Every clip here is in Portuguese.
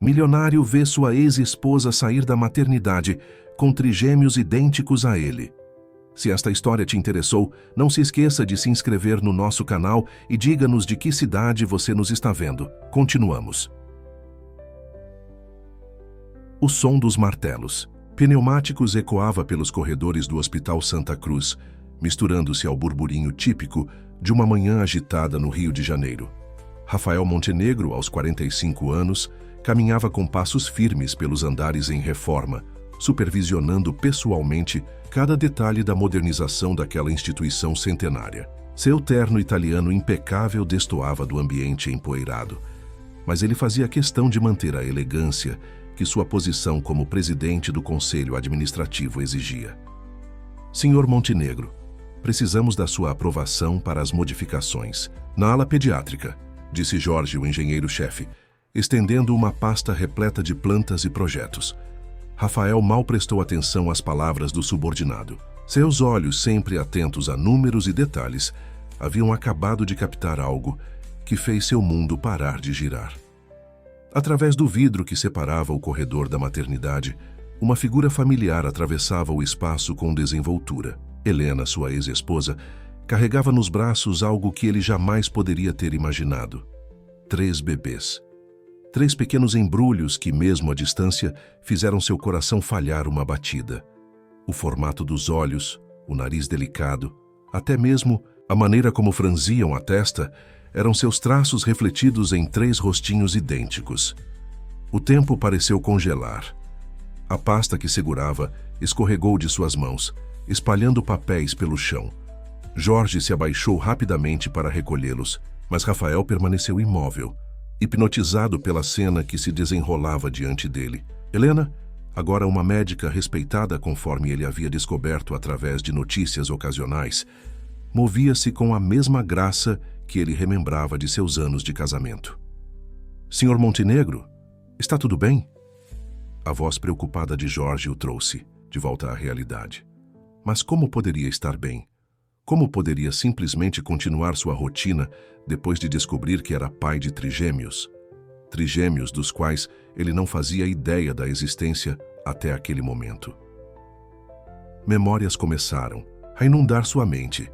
Milionário vê sua ex-esposa sair da maternidade com trigêmeos idênticos a ele. Se esta história te interessou, não se esqueça de se inscrever no nosso canal e diga-nos de que cidade você nos está vendo. Continuamos. O som dos martelos. Pneumáticos ecoava pelos corredores do Hospital Santa Cruz, misturando-se ao burburinho típico de uma manhã agitada no Rio de Janeiro. Rafael Montenegro, aos 45 anos, caminhava com passos firmes pelos andares em reforma, supervisionando pessoalmente cada detalhe da modernização daquela instituição centenária. Seu terno italiano impecável destoava do ambiente empoeirado, mas ele fazia questão de manter a elegância que sua posição como presidente do Conselho Administrativo exigia. Senhor Montenegro, precisamos da sua aprovação para as modificações. Na ala pediátrica, disse Jorge, o engenheiro-chefe, estendendo uma pasta repleta de plantas e projetos. Rafael mal prestou atenção às palavras do subordinado. Seus olhos, sempre atentos a números e detalhes, haviam acabado de captar algo que fez seu mundo parar de girar. Através do vidro que separava o corredor da maternidade, uma figura familiar atravessava o espaço com desenvoltura. Helena, sua ex-esposa, carregava nos braços algo que ele jamais poderia ter imaginado. 3 bebês. 3 pequenos embrulhos que, mesmo à distância, fizeram seu coração falhar uma batida. O formato dos olhos, o nariz delicado, até mesmo a maneira como franziam a testa, eram seus traços refletidos em 3 rostinhos idênticos. O tempo pareceu congelar. A pasta que segurava escorregou de suas mãos, espalhando papéis pelo chão. Jorge se abaixou rapidamente para recolhê-los, mas Rafael permaneceu imóvel, hipnotizado pela cena que se desenrolava diante dele. Helena, agora uma médica respeitada conforme ele havia descoberto através de notícias ocasionais, movia-se com a mesma graça que ele remembrava de seus anos de casamento. Senhor Montenegro, está tudo bem? A voz preocupada de Jorge o trouxe de volta à realidade. Mas como poderia estar bem? Como poderia simplesmente continuar sua rotina depois de descobrir que era pai de trigêmeos? Trigêmeos dos quais ele não fazia ideia da existência até aquele momento. Memórias começaram a inundar sua mente.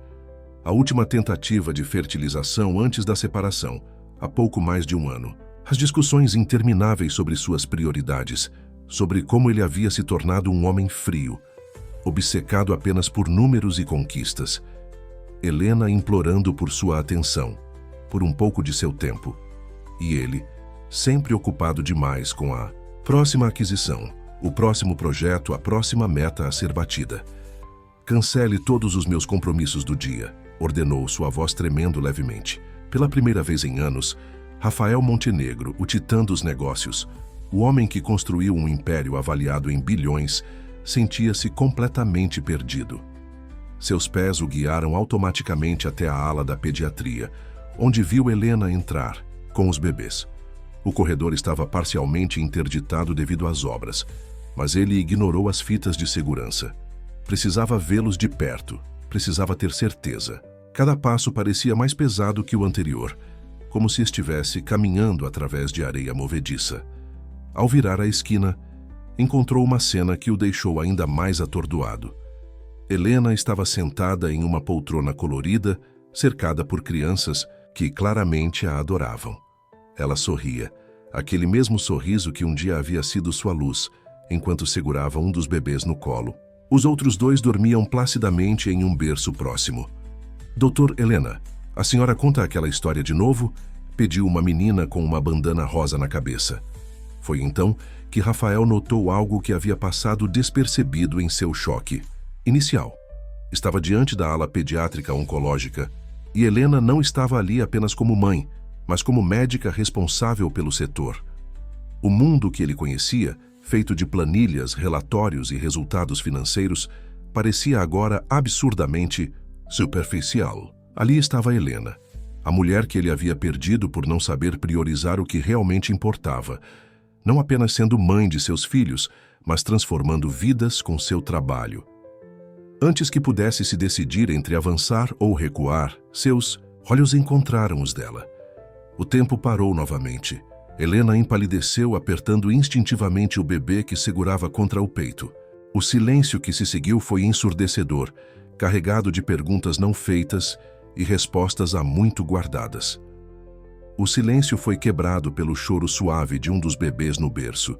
A última tentativa de fertilização antes da separação, há pouco mais de 1 ano. As discussões intermináveis sobre suas prioridades, sobre como ele havia se tornado um homem frio, obcecado apenas por números e conquistas. Helena implorando por sua atenção, por um pouco de seu tempo. E ele, sempre ocupado demais com a próxima aquisição, o próximo projeto, a próxima meta a ser batida. Cancele todos os meus compromissos do dia, ordenou, sua voz tremendo levemente. Pela primeira vez em anos, Rafael Montenegro, o titã dos negócios, o homem que construiu um império avaliado em bilhões, sentia-se completamente perdido. Seus pés o guiaram automaticamente até a ala da pediatria, onde viu Helena entrar, com os bebês. O corredor estava parcialmente interditado devido às obras, mas ele ignorou as fitas de segurança. Precisava vê-los de perto, precisava ter certeza. Cada passo parecia mais pesado que o anterior, como se estivesse caminhando através de areia movediça. Ao virar a esquina, encontrou uma cena que o deixou ainda mais atordoado. Helena estava sentada em uma poltrona colorida, cercada por crianças que claramente a adoravam. Ela sorria, aquele mesmo sorriso que um dia havia sido sua luz, enquanto segurava um dos bebês no colo. Os outros 2 dormiam placidamente em um berço próximo. Doutor Helena, a senhora conta aquela história de novo? Pediu uma menina com uma bandana rosa na cabeça. Foi então que Rafael notou algo que havia passado despercebido em seu choque inicial. Estava diante da ala pediátrica oncológica e Helena não estava ali apenas como mãe, mas como médica responsável pelo setor. O mundo que ele conhecia, feito de planilhas, relatórios e resultados financeiros, parecia agora absurdamente superficial. Ali estava Helena, a mulher que ele havia perdido por não saber priorizar o que realmente importava, não apenas sendo mãe de seus filhos, mas transformando vidas com seu trabalho. Antes que pudesse se decidir entre avançar ou recuar, seus olhos encontraram os dela. O tempo parou novamente. Helena empalideceu, apertando instintivamente o bebê que segurava contra o peito. O silêncio que se seguiu foi ensurdecedor, carregado de perguntas não feitas e respostas há muito guardadas. O silêncio foi quebrado pelo choro suave de um dos bebês no berço.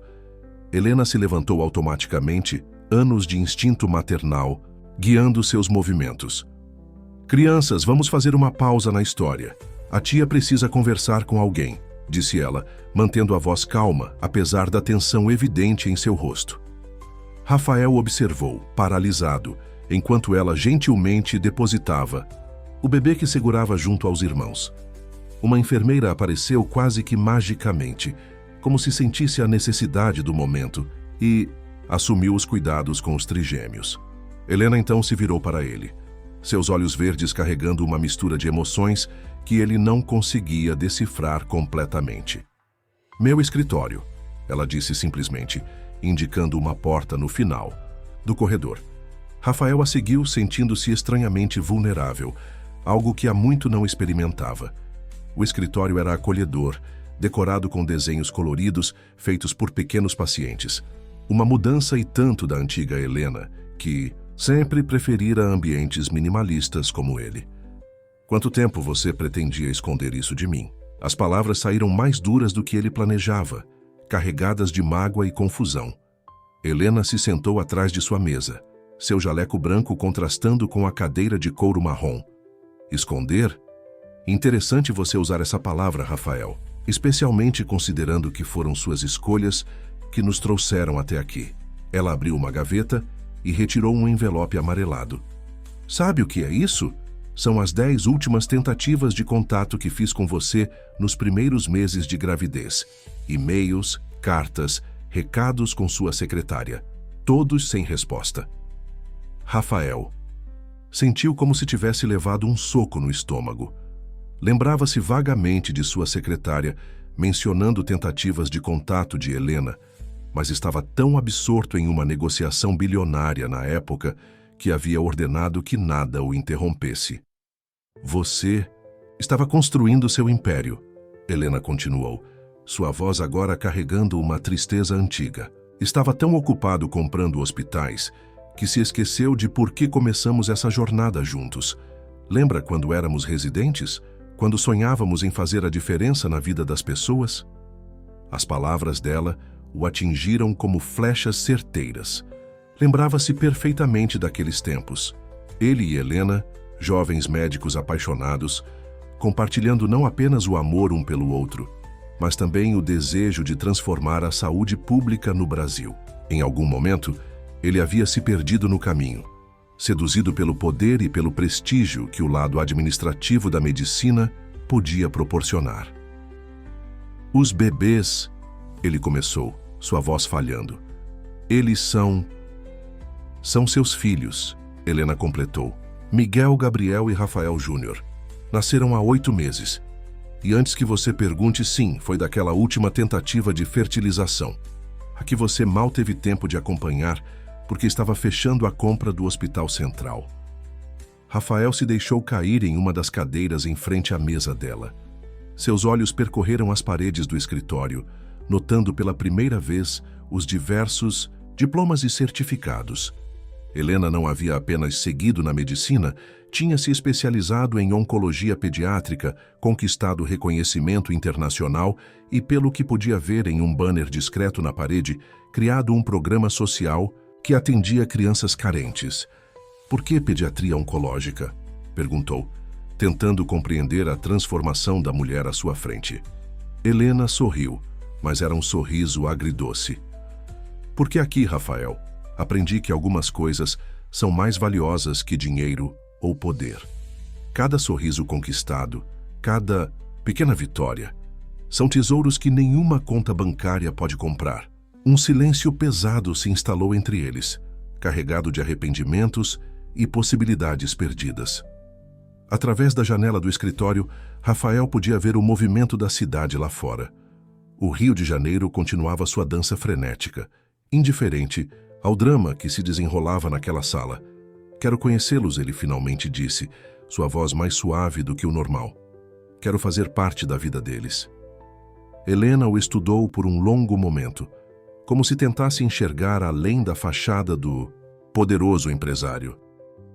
Helena se levantou automaticamente, anos de instinto maternal, guiando seus movimentos. "Crianças, vamos fazer uma pausa na história. A tia precisa conversar com alguém", disse ela, mantendo a voz calma, apesar da tensão evidente em seu rosto. Rafael observou, paralisado, enquanto ela gentilmente depositava o bebê que segurava junto aos irmãos. Uma enfermeira apareceu quase que magicamente, como se sentisse a necessidade do momento, e assumiu os cuidados com os trigêmeos. Helena então se virou para ele, seus olhos verdes carregando uma mistura de emoções que ele não conseguia decifrar completamente. "Meu escritório", ela disse simplesmente, indicando uma porta no final do corredor. Rafael a seguiu, sentindo-se estranhamente vulnerável, algo que há muito não experimentava. O escritório era acolhedor, decorado com desenhos coloridos feitos por pequenos pacientes. Uma mudança e tanto da antiga Helena, que sempre preferira ambientes minimalistas como ele. "Quanto tempo você pretendia esconder isso de mim?" As palavras saíram mais duras do que ele planejava, carregadas de mágoa e confusão. Helena se sentou atrás de sua mesa, seu jaleco branco contrastando com a cadeira de couro marrom. "Esconder? Interessante você usar essa palavra, Rafael, especialmente considerando que foram suas escolhas que nos trouxeram até aqui." Ela abriu uma gaveta e retirou um envelope amarelado. "Sabe o que é isso? São as 10 últimas tentativas de contato que fiz com você nos primeiros meses de gravidez. E-mails, cartas, recados com sua secretária. Todos sem resposta." Rafael sentiu como se tivesse levado um soco no estômago. Lembrava-se vagamente de sua secretária, mencionando tentativas de contato de Helena, mas estava tão absorto em uma negociação bilionária na época que havia ordenado que nada o interrompesse. "Você estava construindo seu império", Helena continuou, sua voz agora carregando uma tristeza antiga. "Estava tão ocupado comprando hospitais que se esqueceu de por que começamos essa jornada juntos. Lembra quando éramos residentes? Quando sonhávamos em fazer a diferença na vida das pessoas?" As palavras dela o atingiram como flechas certeiras. Lembrava-se perfeitamente daqueles tempos. Ele e Helena, jovens médicos apaixonados, compartilhando não apenas o amor um pelo outro, mas também o desejo de transformar a saúde pública no Brasil. Em algum momento, ele havia se perdido no caminho, seduzido pelo poder e pelo prestígio que o lado administrativo da medicina podia proporcionar. "Os bebês", ele começou, sua voz falhando. "Eles são seus filhos", Helena completou. "Miguel, Gabriel e Rafael Júnior. Nasceram há 8 meses. E antes que você pergunte, sim, foi daquela última tentativa de fertilização, a que você mal teve tempo de acompanhar porque estava fechando a compra do Hospital Central." Rafael se deixou cair em uma das cadeiras em frente à mesa dela. Seus olhos percorreram as paredes do escritório, notando pela primeira vez os diversos diplomas e certificados. Helena não havia apenas seguido na medicina, tinha se especializado em oncologia pediátrica, conquistado reconhecimento internacional e, pelo que podia ver em um banner discreto na parede, criado um programa social que atendia crianças carentes. "Por que pediatria oncológica?", perguntou, tentando compreender a transformação da mulher à sua frente. Helena sorriu, mas era um sorriso agridoce. "Porque aqui, Rafael, aprendi que algumas coisas são mais valiosas que dinheiro ou poder. Cada sorriso conquistado, cada pequena vitória, são tesouros que nenhuma conta bancária pode comprar." Um silêncio pesado se instalou entre eles, carregado de arrependimentos e possibilidades perdidas. Através da janela do escritório, Rafael podia ver o movimento da cidade lá fora. O Rio de Janeiro continuava sua dança frenética, indiferente ao drama que se desenrolava naquela sala. "Quero conhecê-los", ele finalmente disse, sua voz mais suave do que o normal. "Quero fazer parte da vida deles." Helena o estudou por um longo momento, como se tentasse enxergar além da fachada do poderoso empresário.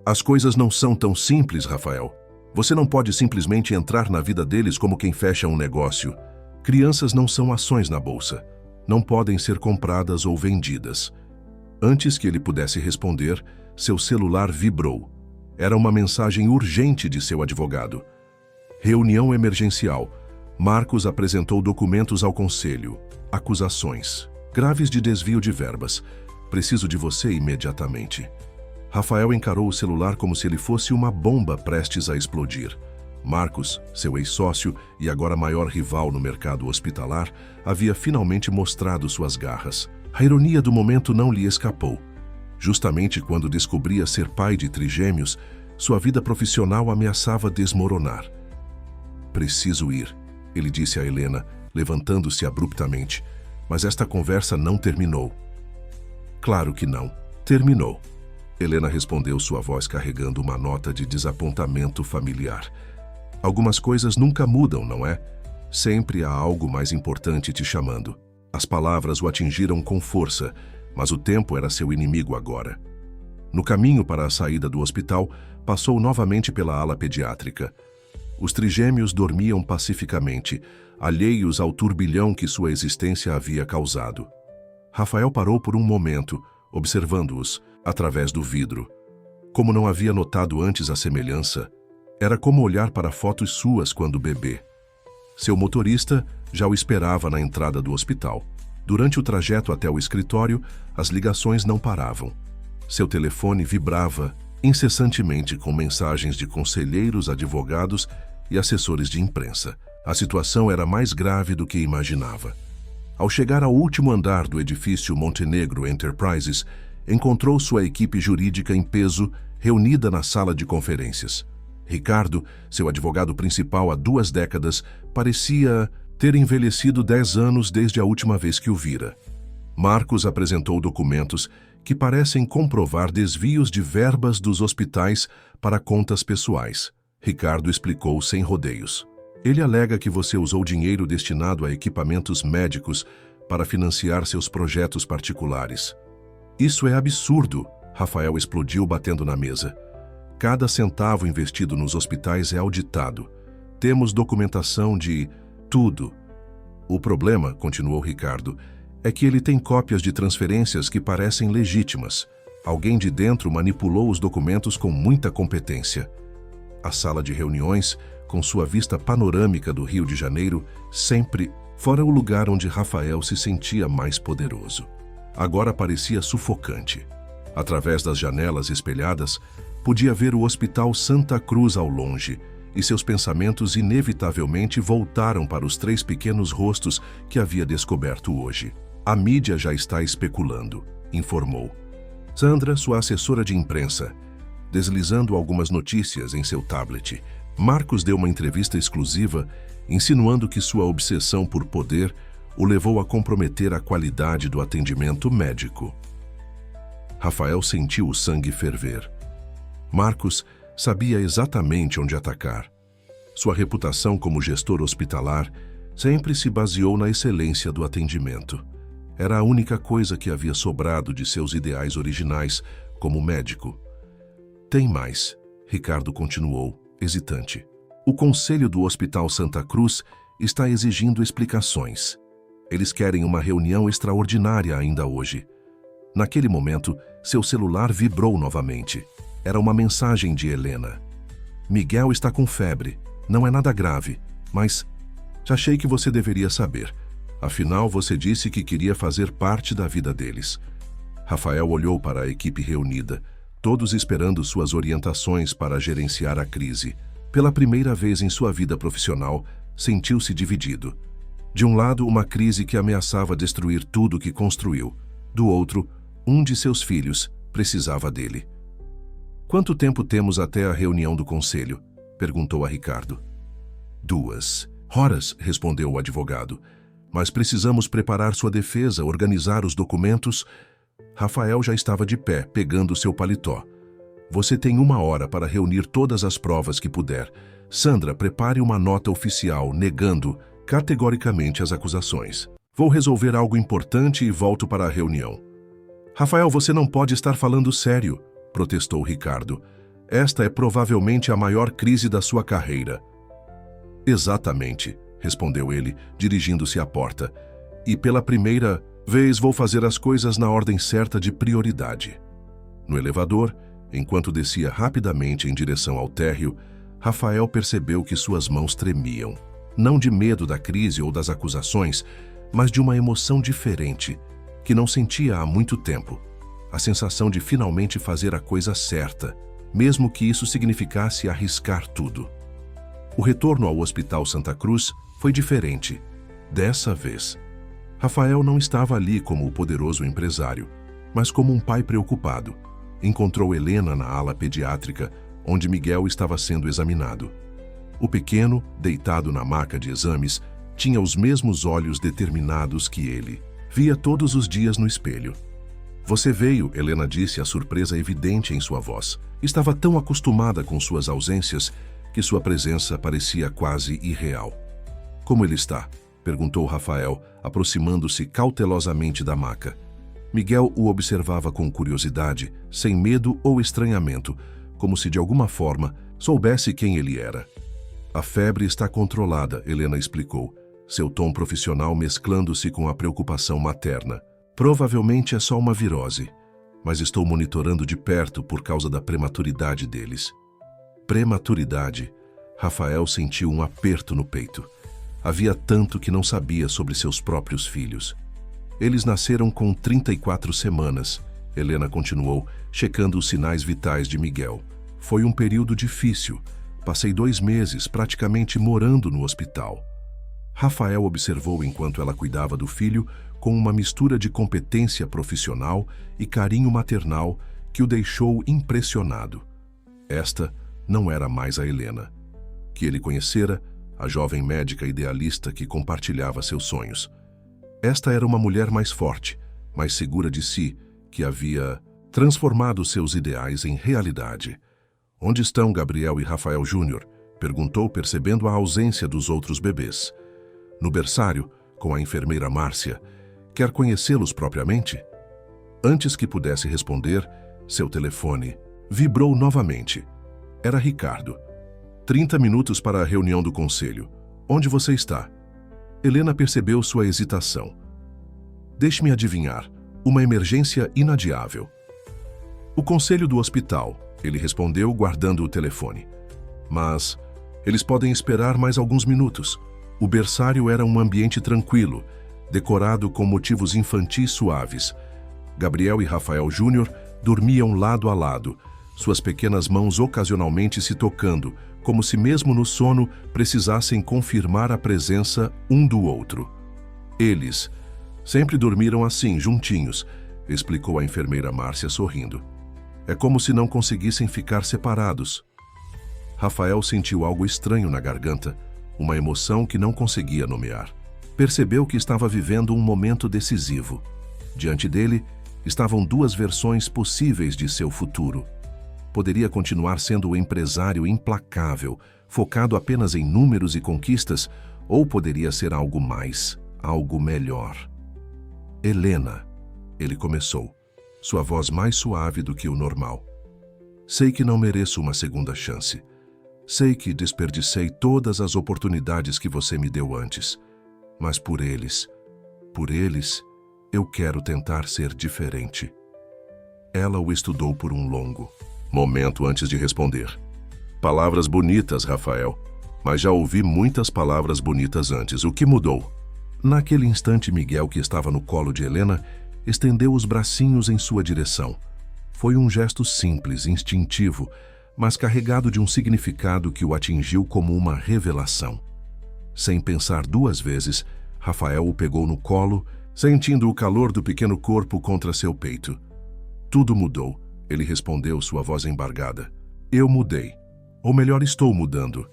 As coisas não são tão simples, Rafael. Você não pode simplesmente entrar na vida deles como quem fecha um negócio. Crianças não são ações na bolsa. Não podem ser compradas ou vendidas. Antes que ele pudesse responder, seu celular vibrou. Era uma mensagem urgente de seu advogado. Reunião emergencial. Marcos apresentou documentos ao conselho. Acusações graves de desvio de verbas. Preciso de você imediatamente. Rafael encarou o celular como se ele fosse uma bomba prestes a explodir. Marcos, seu ex-sócio e agora maior rival no mercado hospitalar, havia finalmente mostrado suas garras. A ironia do momento não lhe escapou. Justamente quando descobria ser pai de trigêmeos, sua vida profissional ameaçava desmoronar. Preciso ir, ele disse a Helena, levantando-se abruptamente. Mas esta conversa não terminou. Claro que não. Terminou. Helena respondeu, sua voz carregando uma nota de desapontamento familiar. Algumas coisas nunca mudam, não é? Sempre há algo mais importante te chamando. As palavras o atingiram com força, mas o tempo era seu inimigo agora. No caminho para a saída do hospital, passou novamente pela ala pediátrica. Os trigêmeos dormiam pacificamente, alheios ao turbilhão que sua existência havia causado. Rafael parou por um momento, observando-os, através do vidro. Como não havia notado antes a semelhança, era como olhar para fotos suas quando bebê. Seu motorista já o esperava na entrada do hospital. Durante o trajeto até o escritório, as ligações não paravam. Seu telefone vibrava incessantemente com mensagens de conselheiros, advogados e assessores de imprensa. A situação era mais grave do que imaginava. Ao chegar ao último andar do edifício Montenegro Enterprises, encontrou sua equipe jurídica em peso reunida na sala de conferências. Ricardo, seu advogado principal há 2 décadas, parecia ter envelhecido 10 anos desde a última vez que o vira. Marcos apresentou documentos que parecem comprovar desvios de verbas dos hospitais para contas pessoais. Ricardo explicou sem rodeios. Ele alega que você usou dinheiro destinado a equipamentos médicos para financiar seus projetos particulares. Isso é absurdo, Rafael explodiu batendo na mesa. Cada centavo investido nos hospitais é auditado. Temos documentação de tudo. O problema, continuou Ricardo, é que ele tem cópias de transferências que parecem legítimas. Alguém de dentro manipulou os documentos com muita competência. A sala de reuniões, com sua vista panorâmica do Rio de Janeiro, sempre fora o lugar onde Rafael se sentia mais poderoso. Agora parecia sufocante. Através das janelas espelhadas, podia ver o Hospital Santa Cruz ao longe, e seus pensamentos inevitavelmente voltaram para os 3 pequenos rostos que havia descoberto hoje. A mídia já está especulando, informou. Sandra, sua assessora de imprensa, deslizando algumas notícias em seu tablet. Marcos deu uma entrevista exclusiva, insinuando que sua obsessão por poder o levou a comprometer a qualidade do atendimento médico. Rafael sentiu o sangue ferver. Marcos sabia exatamente onde atacar. Sua reputação como gestor hospitalar sempre se baseou na excelência do atendimento. Era a única coisa que havia sobrado de seus ideais originais como médico. Tem mais, Ricardo continuou, hesitante. O conselho do Hospital Santa Cruz está exigindo explicações. Eles querem uma reunião extraordinária ainda hoje. Naquele momento, seu celular vibrou novamente. Era uma mensagem de Helena. Miguel está com febre. Não é nada grave, mas achei que você deveria saber. Afinal, você disse que queria fazer parte da vida deles. Rafael olhou para a equipe reunida, todos esperando suas orientações para gerenciar a crise. Pela primeira vez em sua vida profissional, sentiu-se dividido. De um lado, uma crise que ameaçava destruir tudo que construiu. Do outro, um de seus filhos precisava dele. Quanto tempo temos até a reunião do conselho? Perguntou a Ricardo. 2 horas, respondeu o advogado. Mas precisamos preparar sua defesa, organizar os documentos. Rafael já estava de pé, pegando seu paletó. Você tem 1 hora para reunir todas as provas que puder. Sandra, prepare uma nota oficial negando categoricamente as acusações. Vou resolver algo importante e volto para a reunião. Rafael, você não pode estar falando sério, protestou Ricardo. Esta é provavelmente a maior crise da sua carreira. Exatamente, respondeu ele, dirigindo-se à porta. E pela primeira vez vou fazer as coisas na ordem certa de prioridade. No elevador, enquanto descia rapidamente em direção ao térreo, Rafael percebeu que suas mãos tremiam. Não de medo da crise ou das acusações, mas de uma emoção diferente, que não sentia há muito tempo. A sensação de finalmente fazer a coisa certa, mesmo que isso significasse arriscar tudo. O retorno ao Hospital Santa Cruz foi diferente. Dessa vez, Rafael não estava ali como o poderoso empresário, mas como um pai preocupado. Encontrou Helena na ala pediátrica, onde Miguel estava sendo examinado. O pequeno, deitado na maca de exames, tinha os mesmos olhos determinados que ele. Via todos os dias no espelho. Você veio, Helena disse, a surpresa evidente em sua voz. Estava tão acostumada com suas ausências que sua presença parecia quase irreal. Como ele está? Perguntou Rafael, aproximando-se cautelosamente da maca. Miguel o observava com curiosidade, sem medo ou estranhamento, como se de alguma forma soubesse quem ele era. A febre está controlada, Helena explicou, seu tom profissional mesclando-se com a preocupação materna. Provavelmente é só uma virose, mas estou monitorando de perto por causa da prematuridade deles. Prematuridade? Rafael sentiu um aperto no peito. Havia tanto que não sabia sobre seus próprios filhos. Eles nasceram com 34 semanas, Helena continuou, checando os sinais vitais de Miguel. Foi um período difícil. Passei 2 meses praticamente morando no hospital. Rafael observou enquanto ela cuidava do filho com uma mistura de competência profissional e carinho maternal que o deixou impressionado. Esta não era mais a Helena, que ele conhecera, a jovem médica idealista que compartilhava seus sonhos. Esta era uma mulher mais forte, mais segura de si, que havia transformado seus ideais em realidade. Onde estão Gabriel e Rafael Júnior? Perguntou, percebendo a ausência dos outros bebês. No berçário, com a enfermeira Márcia. Quer conhecê-los propriamente? Antes que pudesse responder, seu telefone vibrou novamente. Era Ricardo. 30 minutos para a reunião do conselho. Onde você está? Helena percebeu sua hesitação. Deixe-me adivinhar. Uma emergência inadiável. O conselho do hospital, ele respondeu, guardando o telefone. Mas eles podem esperar mais alguns minutos. O berçário era um ambiente tranquilo, decorado com motivos infantis suaves. Gabriel e Rafael Júnior dormiam lado a lado, suas pequenas mãos ocasionalmente se tocando, como se mesmo no sono precisassem confirmar a presença um do outro. Eles sempre dormiram assim, juntinhos, explicou a enfermeira Márcia sorrindo. É como se não conseguissem ficar separados. Rafael sentiu algo estranho na garganta, uma emoção que não conseguia nomear. Percebeu que estava vivendo um momento decisivo. Diante dele, estavam 2 versões possíveis de seu futuro. Poderia continuar sendo o empresário implacável, focado apenas em números e conquistas, ou poderia ser algo mais, algo melhor. Helena, ele começou, sua voz mais suave do que o normal. Sei que não mereço uma segunda chance. Sei que desperdicei todas as oportunidades que você me deu antes. Mas por eles, eu quero tentar ser diferente. Ela o estudou por um longo momento antes de responder. Palavras bonitas, Rafael. Mas já ouvi muitas palavras bonitas antes. O que mudou? Naquele instante, Miguel, que estava no colo de Helena, estendeu os bracinhos em sua direção. Foi um gesto simples, instintivo, mas carregado de um significado que o atingiu como uma revelação. Sem pensar 2 vezes, Rafael o pegou no colo, sentindo o calor do pequeno corpo contra seu peito. Tudo mudou, ele respondeu, sua voz embargada. Eu mudei. Ou melhor, estou mudando.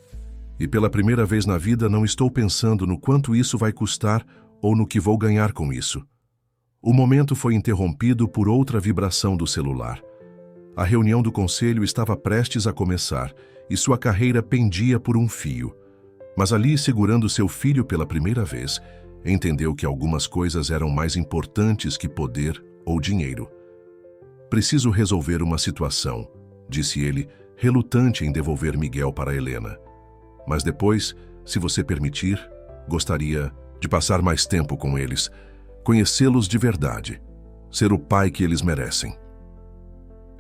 E pela primeira vez na vida não estou pensando no quanto isso vai custar ou no que vou ganhar com isso. O momento foi interrompido por outra vibração do celular. A reunião do conselho estava prestes a começar e sua carreira pendia por um fio. Mas ali, segurando seu filho pela primeira vez, entendeu que algumas coisas eram mais importantes que poder ou dinheiro. Preciso resolver uma situação, disse ele, relutante em devolver Miguel para Helena. Mas depois, se você permitir, gostaria de passar mais tempo com eles, conhecê-los de verdade, ser o pai que eles merecem.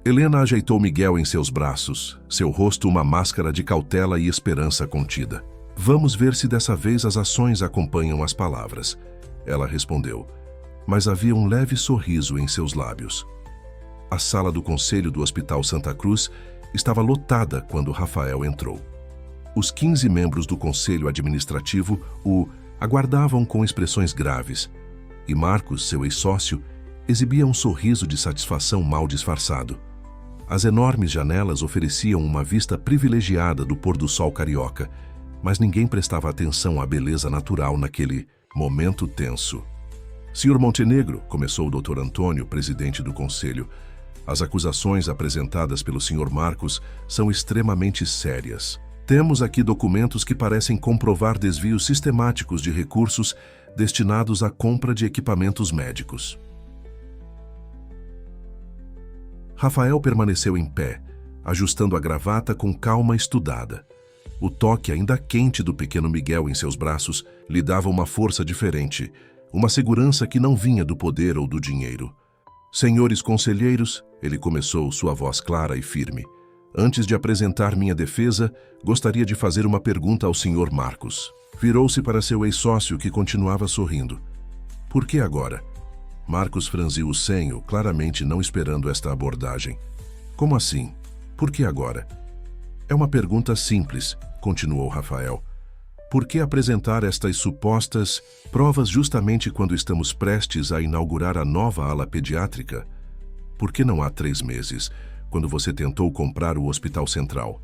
Helena ajeitou Miguel em seus braços, seu rosto uma máscara de cautela e esperança contida. Vamos ver se dessa vez as ações acompanham as palavras. Ela respondeu, mas havia um leve sorriso em seus lábios. A sala do conselho do Hospital Santa Cruz estava lotada quando Rafael entrou. Os 15 membros do conselho administrativo o aguardavam com expressões graves, e Marcos, seu ex-sócio, exibia um sorriso de satisfação mal disfarçado. As enormes janelas ofereciam uma vista privilegiada do pôr-do-sol carioca, mas ninguém prestava atenção à beleza natural naquele momento tenso. Sr. Montenegro, começou o Dr. Antônio, presidente do conselho, as acusações apresentadas pelo Sr. Marcos são extremamente sérias. Temos aqui documentos que parecem comprovar desvios sistemáticos de recursos destinados à compra de equipamentos médicos. Rafael permaneceu em pé, ajustando a gravata com calma estudada. O toque ainda quente do pequeno Miguel em seus braços lhe dava uma força diferente, uma segurança que não vinha do poder ou do dinheiro. Senhores conselheiros, ele começou, sua voz clara e firme. Antes de apresentar minha defesa, gostaria de fazer uma pergunta ao Sr. Marcos. Virou-se para seu ex-sócio, que continuava sorrindo. Por que agora? Marcos franziu o senho, claramente não esperando esta abordagem. Como assim? Por que agora? É uma pergunta simples, continuou Rafael. Por que apresentar estas supostas provas justamente quando estamos prestes a inaugurar a nova ala pediátrica? Por que não há 3 meses, quando você tentou comprar o Hospital Central?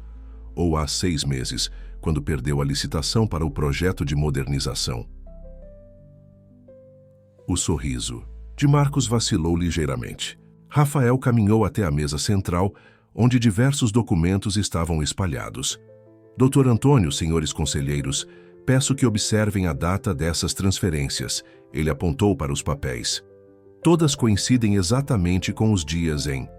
Ou há 6 meses, quando perdeu a licitação para o projeto de modernização? O sorriso de Marcos vacilou ligeiramente. Rafael caminhou até a mesa central, onde diversos documentos estavam espalhados. Dr. Antônio, senhores conselheiros, peço que observem a data dessas transferências. Ele apontou para os papéis. Todas coincidem exatamente com os dias em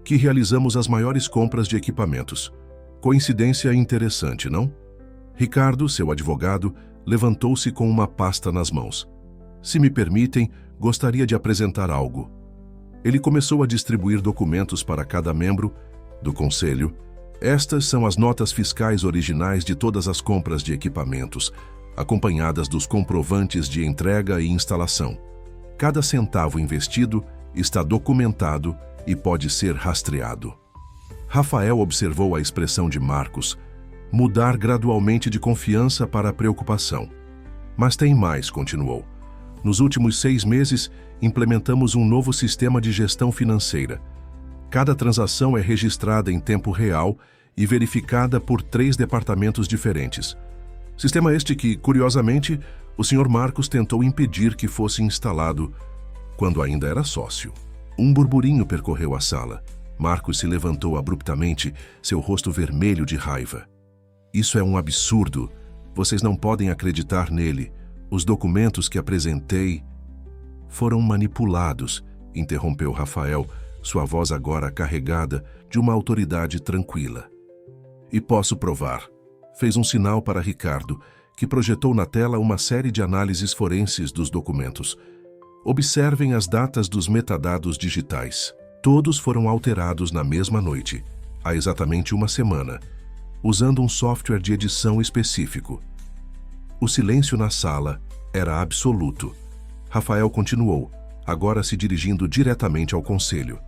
que realizamos as maiores compras de equipamentos. Coincidência interessante, não? Ricardo, seu advogado, levantou-se com uma pasta nas mãos. Se me permitem, gostaria de apresentar algo. Ele começou a distribuir documentos para cada membro do conselho. Estas são as notas fiscais originais de todas as compras de equipamentos, acompanhadas dos comprovantes de entrega e instalação. Cada centavo investido está documentado e pode ser rastreado. Rafael observou a expressão de Marcos mudar gradualmente de confiança para preocupação. Mas tem mais, continuou. Nos últimos 6 meses, implementamos um novo sistema de gestão financeira. Cada transação é registrada em tempo real e verificada por 3 departamentos diferentes. Sistema este que, curiosamente, o Sr. Marcos tentou impedir que fosse instalado quando ainda era sócio. Um burburinho percorreu a sala. Marcos se levantou abruptamente, seu rosto vermelho de raiva. Isso é um absurdo. Vocês não podem acreditar nele. Os documentos que apresentei foram manipulados, interrompeu Rafael, sua voz agora carregada de uma autoridade tranquila. E posso provar. Fez um sinal para Ricardo, que projetou na tela uma série de análises forenses dos documentos. Observem as datas dos metadados digitais. Todos foram alterados na mesma noite, há exatamente uma semana, usando um software de edição específico. O silêncio na sala era absoluto. Rafael continuou, agora se dirigindo diretamente ao conselho.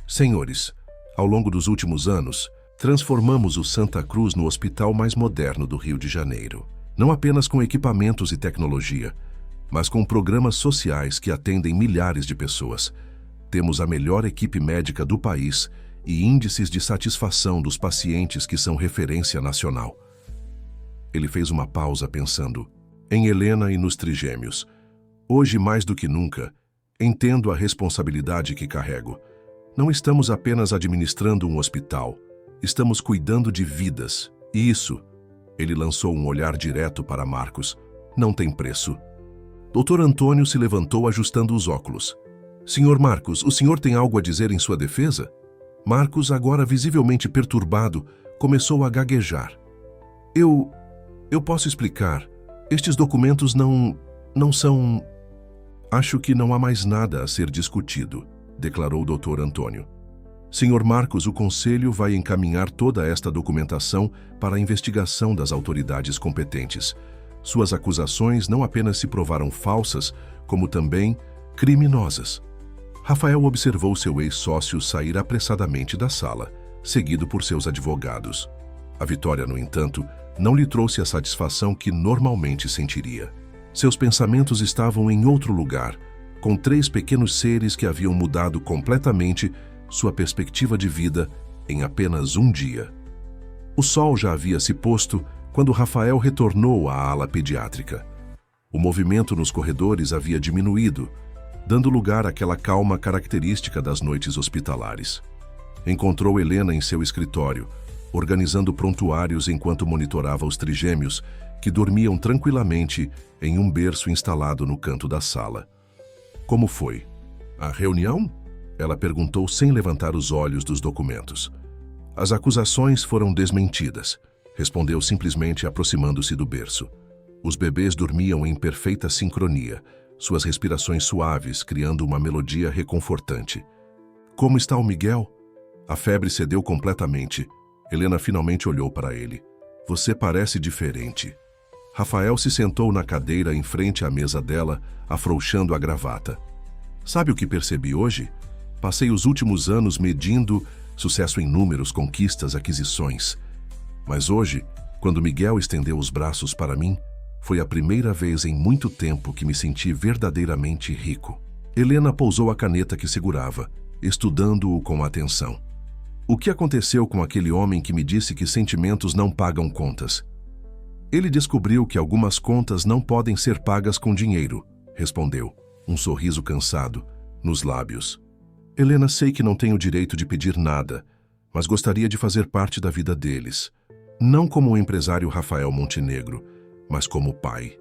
Senhores, ao longo dos últimos anos, transformamos o Santa Cruz no hospital mais moderno do Rio de Janeiro. Não apenas com equipamentos e tecnologia, mas com programas sociais que atendem milhares de pessoas. Temos a melhor equipe médica do país e índices de satisfação dos pacientes que são referência nacional. Ele fez uma pausa pensando em Helena e nos trigêmeos. Hoje, mais do que nunca, entendo a responsabilidade que carrego. Não estamos apenas administrando um hospital, estamos cuidando de vidas. E isso Ele lançou um olhar direto para Marcos. Não tem preço. Dr. Antônio se levantou ajustando os óculos. Senhor Marcos, o senhor tem algo a dizer em sua defesa? Marcos, agora visivelmente perturbado, começou a gaguejar. Eu posso explicar. Estes documentos não são... Acho que não há mais nada a ser discutido, declarou o Dr. Antônio. Senhor Marcos, o Conselho vai encaminhar toda esta documentação para a investigação das autoridades competentes. Suas acusações não apenas se provaram falsas, como também criminosas. Rafael observou seu ex-sócio sair apressadamente da sala, seguido por seus advogados. A vitória, no entanto, não lhe trouxe a satisfação que normalmente sentiria. Seus pensamentos estavam em outro lugar, com 3 pequenos seres que haviam mudado completamente sua perspectiva de vida em apenas um dia. O sol já havia se posto quando Rafael retornou à ala pediátrica. O movimento nos corredores havia diminuído, dando lugar àquela calma característica das noites hospitalares. Encontrou Helena em seu escritório, organizando prontuários enquanto monitorava os trigêmeos, que dormiam tranquilamente em um berço instalado no canto da sala. Como foi? A reunião? Ela perguntou sem levantar os olhos dos documentos. As acusações foram desmentidas, respondeu simplesmente aproximando-se do berço. Os bebês dormiam em perfeita sincronia, suas respirações suaves criando uma melodia reconfortante. Como está o Miguel? A febre cedeu completamente. Helena finalmente olhou para ele. Você parece diferente. Rafael se sentou na cadeira em frente à mesa dela, afrouxando a gravata. Sabe o que percebi hoje? Passei os últimos anos medindo sucesso em números, conquistas, aquisições. Mas hoje, quando Miguel estendeu os braços para mim, foi a primeira vez em muito tempo que me senti verdadeiramente rico. Helena pousou a caneta que segurava, estudando-o com atenção. O que aconteceu com aquele homem que me disse que sentimentos não pagam contas? Ele descobriu que algumas contas não podem ser pagas com dinheiro, respondeu, um sorriso cansado nos lábios. Helena, sei que não tenho o direito de pedir nada, mas gostaria de fazer parte da vida deles. Não como o empresário Rafael Montenegro, mas como pai.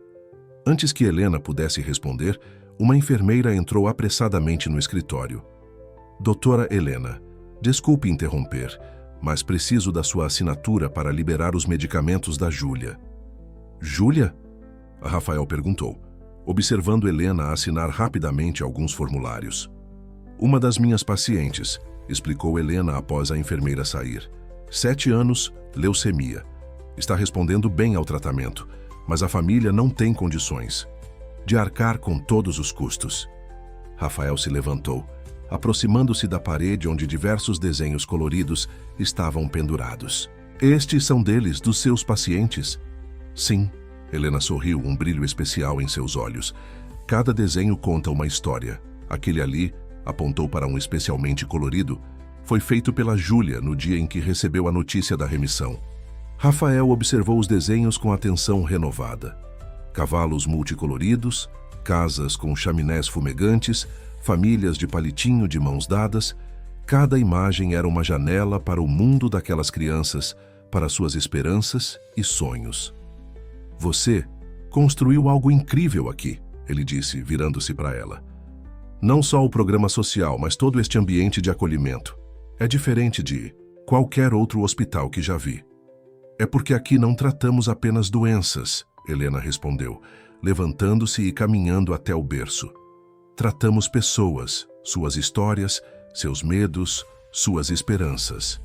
Antes que Helena pudesse responder, uma enfermeira entrou apressadamente no escritório. Doutora Helena, desculpe interromper, mas preciso da sua assinatura para liberar os medicamentos da Júlia. Júlia? Rafael perguntou, observando Helena assinar rapidamente alguns formulários. Uma das minhas pacientes, explicou Helena após a enfermeira sair. 7 anos, leucemia. Está respondendo bem ao tratamento, mas a família não tem condições de arcar com todos os custos. Rafael se levantou, aproximando-se da parede onde diversos desenhos coloridos estavam pendurados. Estes são deles, dos seus pacientes? Sim, Helena sorriu, um brilho especial em seus olhos. Cada desenho conta uma história. Aquele ali, apontou para um especialmente colorido, foi feito pela Júlia no dia em que recebeu a notícia da remissão. Rafael observou os desenhos com atenção renovada. Cavalos multicoloridos, casas com chaminés fumegantes, famílias de palitinho de mãos dadas. Cada imagem era uma janela para o mundo daquelas crianças, para suas esperanças e sonhos. Você construiu algo incrível aqui, ele disse, virando-se para ela. Não só o programa social, mas todo este ambiente de acolhimento. É diferente de qualquer outro hospital que já vi. É porque aqui não tratamos apenas doenças, Helena respondeu, levantando-se e caminhando até o berço. Tratamos pessoas, suas histórias, seus medos, suas esperanças.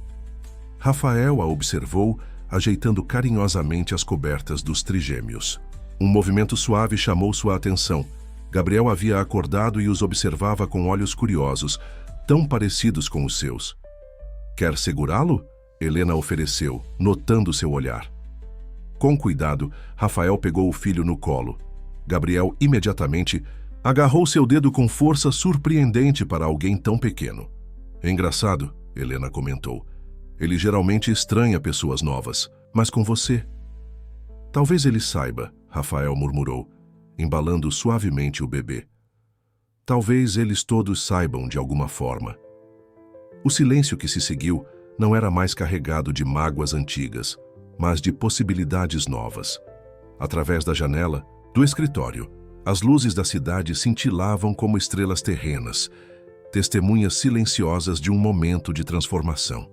Rafael a observou, ajeitando carinhosamente as cobertas dos trigêmeos. Um movimento suave chamou sua atenção. Gabriel havia acordado e os observava com olhos curiosos, tão parecidos com os seus. Quer segurá-lo? Helena ofereceu, notando seu olhar. Com cuidado, Rafael pegou o filho no colo. Gabriel imediatamente agarrou seu dedo com força surpreendente para alguém tão pequeno. Engraçado, Helena comentou. Ele geralmente estranha pessoas novas, mas com você. Talvez ele saiba, Rafael murmurou, embalando suavemente o bebê. Talvez eles todos saibam de alguma forma. O silêncio que se seguiu não era mais carregado de mágoas antigas, mas de possibilidades novas. Através da janela do escritório, as luzes da cidade cintilavam como estrelas terrenas, testemunhas silenciosas de um momento de transformação.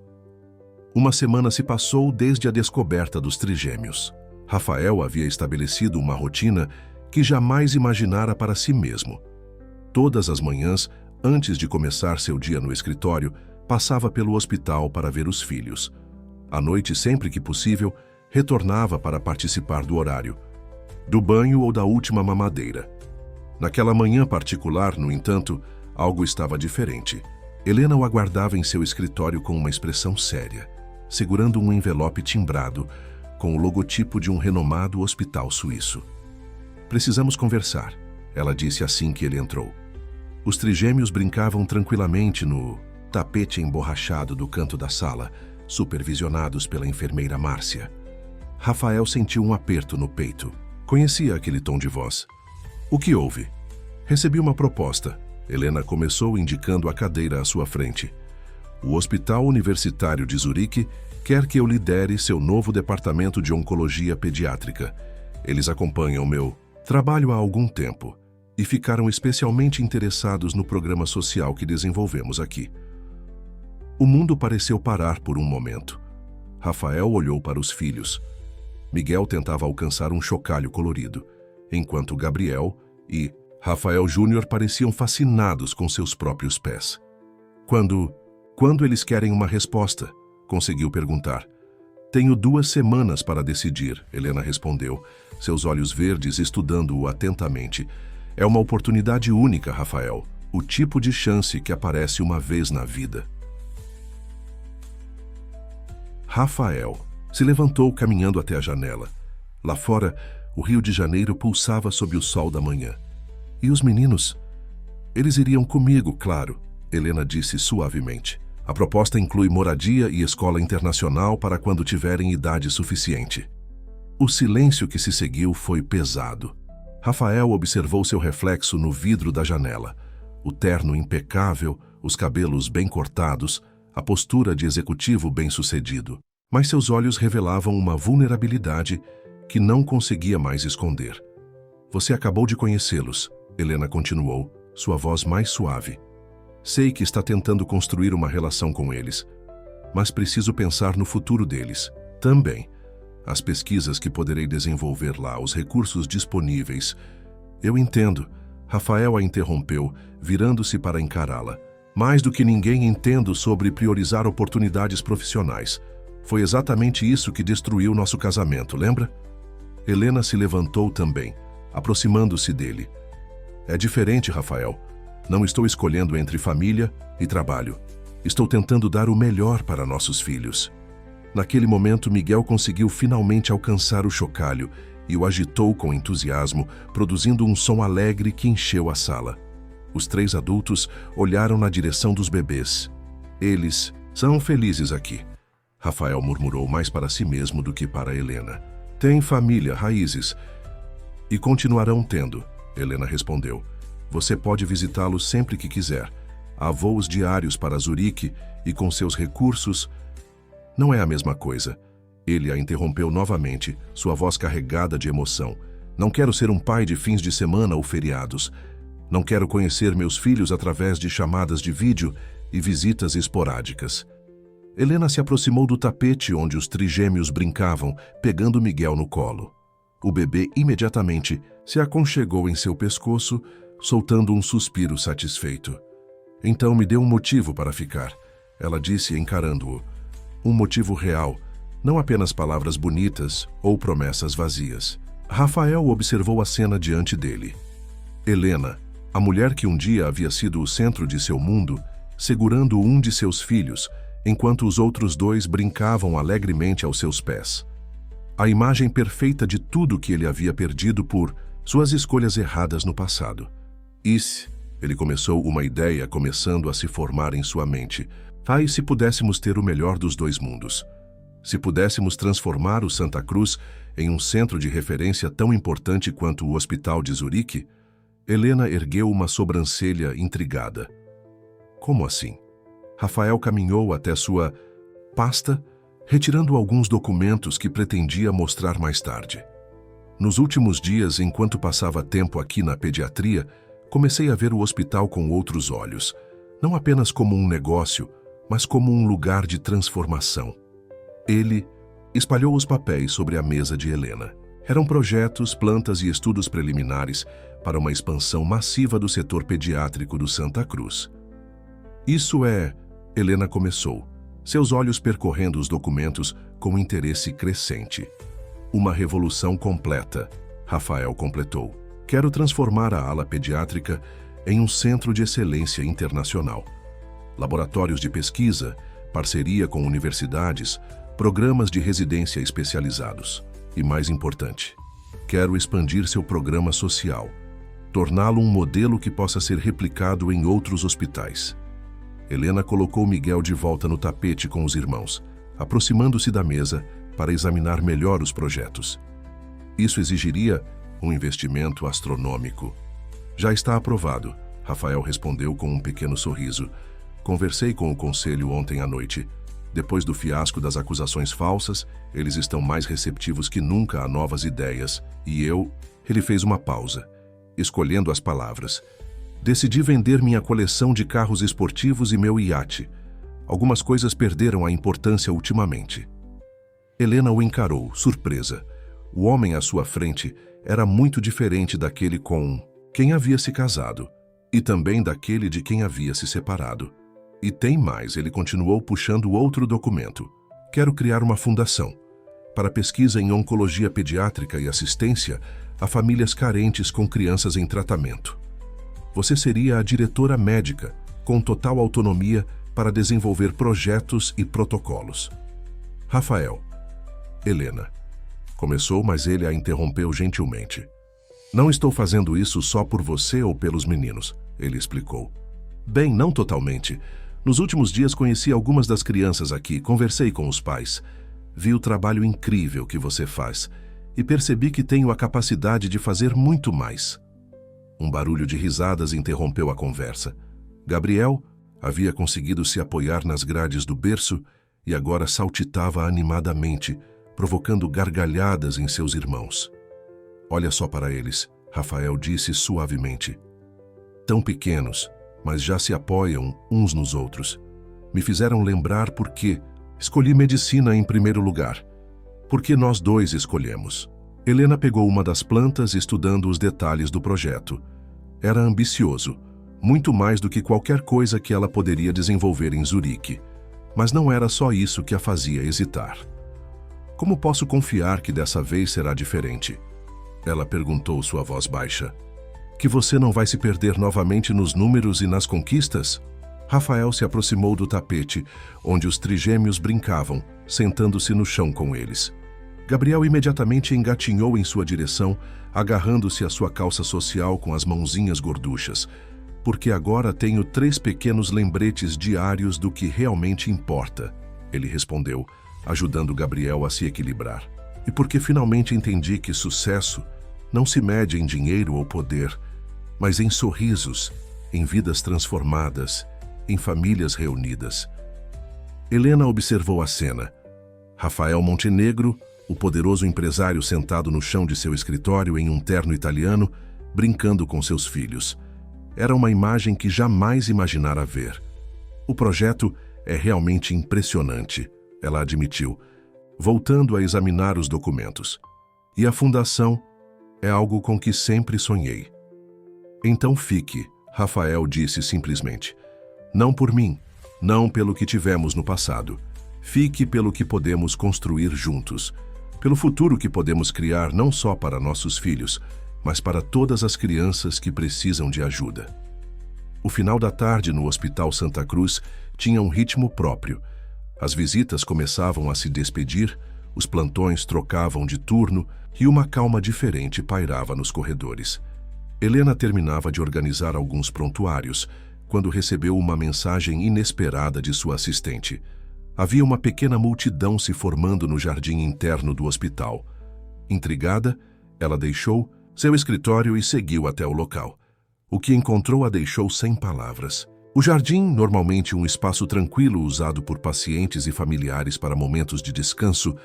Uma semana se passou desde a descoberta dos trigêmeos. Rafael havia estabelecido uma rotina que jamais imaginara para si mesmo. Todas as manhãs, antes de começar seu dia no escritório, passava pelo hospital para ver os filhos. À noite, sempre que possível, retornava para participar do horário, do banho ou da última mamadeira. Naquela manhã particular, no entanto, algo estava diferente. Helena o aguardava em seu escritório com uma expressão séria, segurando um envelope timbrado com o logotipo de um renomado hospital suíço. "Precisamos conversar", ela disse assim que ele entrou. Os trigêmeos brincavam tranquilamente no tapete emborrachado do canto da sala, supervisionados pela enfermeira Márcia. Rafael sentiu um aperto no peito. Conhecia aquele tom de voz. "O que houve?" "Recebi uma proposta." Helena começou indicando a cadeira à sua frente. "O Hospital Universitário de Zurique quer que eu lidere seu novo departamento de oncologia pediátrica. Eles acompanham meu trabalho há algum tempo e ficaram especialmente interessados no programa social que desenvolvemos aqui." O mundo pareceu parar por um momento. Rafael olhou para os filhos. Miguel tentava alcançar um chocalho colorido, enquanto Gabriel e Rafael Júnior pareciam fascinados com seus próprios pés. Quando eles querem uma resposta?" conseguiu perguntar. "Tenho 2 semanas para decidir", Helena respondeu, seus olhos verdes estudando-o atentamente. "É uma oportunidade única, Rafael, o tipo de chance que aparece uma vez na vida." Rafael se levantou caminhando até a janela. Lá fora, o Rio de Janeiro pulsava sob o sol da manhã. "E os meninos?" "Eles iriam comigo, claro", Helena disse suavemente. "A proposta inclui moradia e escola internacional para quando tiverem idade suficiente." O silêncio que se seguiu foi pesado. Rafael observou seu reflexo no vidro da janela. O terno impecável, os cabelos bem cortados, a postura de executivo bem-sucedido. Mas seus olhos revelavam uma vulnerabilidade que não conseguia mais esconder. "Você acabou de conhecê-los", Helena continuou, sua voz mais suave. "Sei que está tentando construir uma relação com eles, mas preciso pensar no futuro deles também. As pesquisas que poderei desenvolver lá, os recursos disponíveis." "Eu entendo", Rafael a interrompeu, virando-se para encará-la. "Mais do que ninguém entendo sobre priorizar oportunidades profissionais. Foi exatamente isso que destruiu nosso casamento, lembra?" Helena se levantou também, aproximando-se dele. "É diferente, Rafael. Não estou escolhendo entre família e trabalho. Estou tentando dar o melhor para nossos filhos." Naquele momento, Miguel conseguiu finalmente alcançar o chocalho e o agitou com entusiasmo, produzindo um som alegre que encheu a sala. Os 3 adultos olharam na direção dos bebês. "Eles são felizes aqui", Rafael murmurou mais para si mesmo do que para Helena. "Têm família, raízes. E continuarão tendo", Helena respondeu. "Você pode visitá-los sempre que quiser. Há voos diários para Zurique e com seus recursos..." "Não é a mesma coisa." Ele a interrompeu novamente, sua voz carregada de emoção. "Não quero ser um pai de fins de semana ou feriados. Não quero conhecer meus filhos através de chamadas de vídeo e visitas esporádicas." Helena se aproximou do tapete onde os trigêmeos brincavam, pegando Miguel no colo. O bebê imediatamente se aconchegou em seu pescoço, soltando um suspiro satisfeito. "Então me dê um motivo para ficar", ela disse encarando-o. "Um motivo real, não apenas palavras bonitas ou promessas vazias." Rafael observou a cena diante dele. Helena, a mulher que um dia havia sido o centro de seu mundo, segurando um de seus filhos, enquanto os outros 2 brincavam alegremente aos seus pés. A imagem perfeita de tudo que ele havia perdido por suas escolhas erradas no passado. Ele começou uma ideia começando a se formar em sua mente. "E se pudéssemos ter o melhor dos 2 mundos? Se pudéssemos transformar o Santa Cruz em um centro de referência tão importante quanto o Hospital de Zurique?" Helena ergueu uma sobrancelha intrigada. "Como assim?" Rafael caminhou até sua pasta retirando alguns documentos que pretendia mostrar mais tarde. Nos últimos dias, enquanto passava tempo aqui na pediatria, comecei a ver o hospital com outros olhos, não apenas como um negócio, mas como um lugar de transformação. Ele espalhou os papéis sobre a mesa de Helena. Eram projetos, plantas e estudos preliminares para uma expansão massiva do setor pediátrico do Santa Cruz. Isso é, Helena começou, seus olhos percorrendo os documentos com interesse crescente. Uma revolução completa, Rafael completou. Quero transformar a ala pediátrica em um centro de excelência internacional. Laboratórios de pesquisa, parceria com universidades, programas de residência especializados. E mais importante, quero expandir seu programa social, torná-lo um modelo que possa ser replicado em outros hospitais. Helena colocou Miguel de volta no tapete com os irmãos, aproximando-se da mesa para examinar melhor os projetos. Isso exigiria um investimento astronômico. Já está aprovado, Rafael respondeu com um pequeno sorriso. Conversei com o conselho ontem à noite. Depois do fiasco das acusações falsas, eles estão mais receptivos que nunca a novas ideias. E eu... Ele fez uma pausa, escolhendo as palavras. Decidi vender minha coleção de carros esportivos e meu iate. Algumas coisas perderam a importância ultimamente. Helena o encarou, surpresa. O homem à sua frente era muito diferente daquele com quem havia se casado, e também daquele de quem havia se separado. E tem mais, ele continuou puxando outro documento. Quero criar uma fundação para pesquisa em oncologia pediátrica e assistência a famílias carentes com crianças em tratamento. Você seria a diretora médica, com total autonomia para desenvolver projetos e protocolos. Rafael. Helena. Começou, mas ele a interrompeu gentilmente. Não estou fazendo isso só por você ou pelos meninos, ele explicou. Bem, não totalmente. Nos últimos dias conheci algumas das crianças aqui, conversei com os pais. Vi o trabalho incrível que você faz e percebi que tenho a capacidade de fazer muito mais. Um barulho de risadas interrompeu a conversa. Gabriel havia conseguido se apoiar nas grades do berço e agora saltitava animadamente, provocando gargalhadas em seus irmãos. Olha só para eles, Rafael disse suavemente. Tão pequenos, mas já se apoiam uns nos outros. Me fizeram lembrar por que escolhi medicina em primeiro lugar. Porque nós dois escolhemos. Helena pegou uma das plantas estudando os detalhes do projeto. Era ambicioso, muito mais do que qualquer coisa que ela poderia desenvolver em Zurique. Mas não era só isso que a fazia hesitar. Como posso confiar que dessa vez será diferente? Ela perguntou sua voz baixa. Que você não vai se perder novamente nos números e nas conquistas? Rafael se aproximou do tapete, onde os trigêmeos brincavam, sentando-se no chão com eles. Gabriel imediatamente engatinhou em sua direção, agarrando-se à sua calça social com as mãozinhas gorduchas. Porque agora tenho 3 pequenos lembretes diários do que realmente importa, ele respondeu, ajudando Gabriel a se equilibrar. E porque finalmente entendi que sucesso não se mede em dinheiro ou poder, mas em sorrisos, em vidas transformadas, em famílias reunidas. Helena observou a cena. Rafael Montenegro, o poderoso empresário sentado no chão de seu escritório em um terno italiano, brincando com seus filhos. Era uma imagem que jamais imaginara ver. O projeto é realmente impressionante, ela admitiu, voltando a examinar os documentos. E a fundação é algo com que sempre sonhei. Então fique, Rafael disse simplesmente. Não por mim, não pelo que tivemos no passado. Fique pelo que podemos construir juntos, pelo futuro que podemos criar não só para nossos filhos, mas para todas as crianças que precisam de ajuda. O final da tarde no Hospital Santa Cruz tinha um ritmo próprio. As visitas começavam a se despedir, os plantões trocavam de turno e uma calma diferente pairava nos corredores. Helena terminava de organizar alguns prontuários, quando recebeu uma mensagem inesperada de sua assistente. Havia uma pequena multidão se formando no jardim interno do hospital. Intrigada, ela deixou seu escritório e seguiu até o local. O que encontrou a deixou sem palavras. O jardim, normalmente um espaço tranquilo usado por pacientes e familiares para momentos de descanso,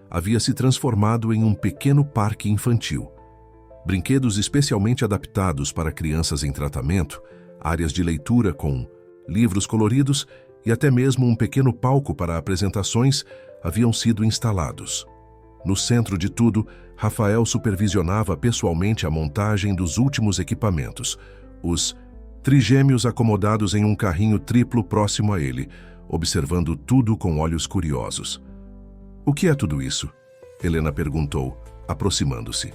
havia se transformado em um pequeno parque infantil. Brinquedos especialmente adaptados para crianças em tratamento, áreas de leitura com livros coloridos e até mesmo um pequeno palco para apresentações haviam sido instalados. No centro de tudo, Rafael supervisionava pessoalmente a montagem dos últimos equipamentos, os trigêmeos acomodados em um carrinho triplo próximo a ele, observando tudo com olhos curiosos. "O que é tudo isso?" Helena perguntou, aproximando-se.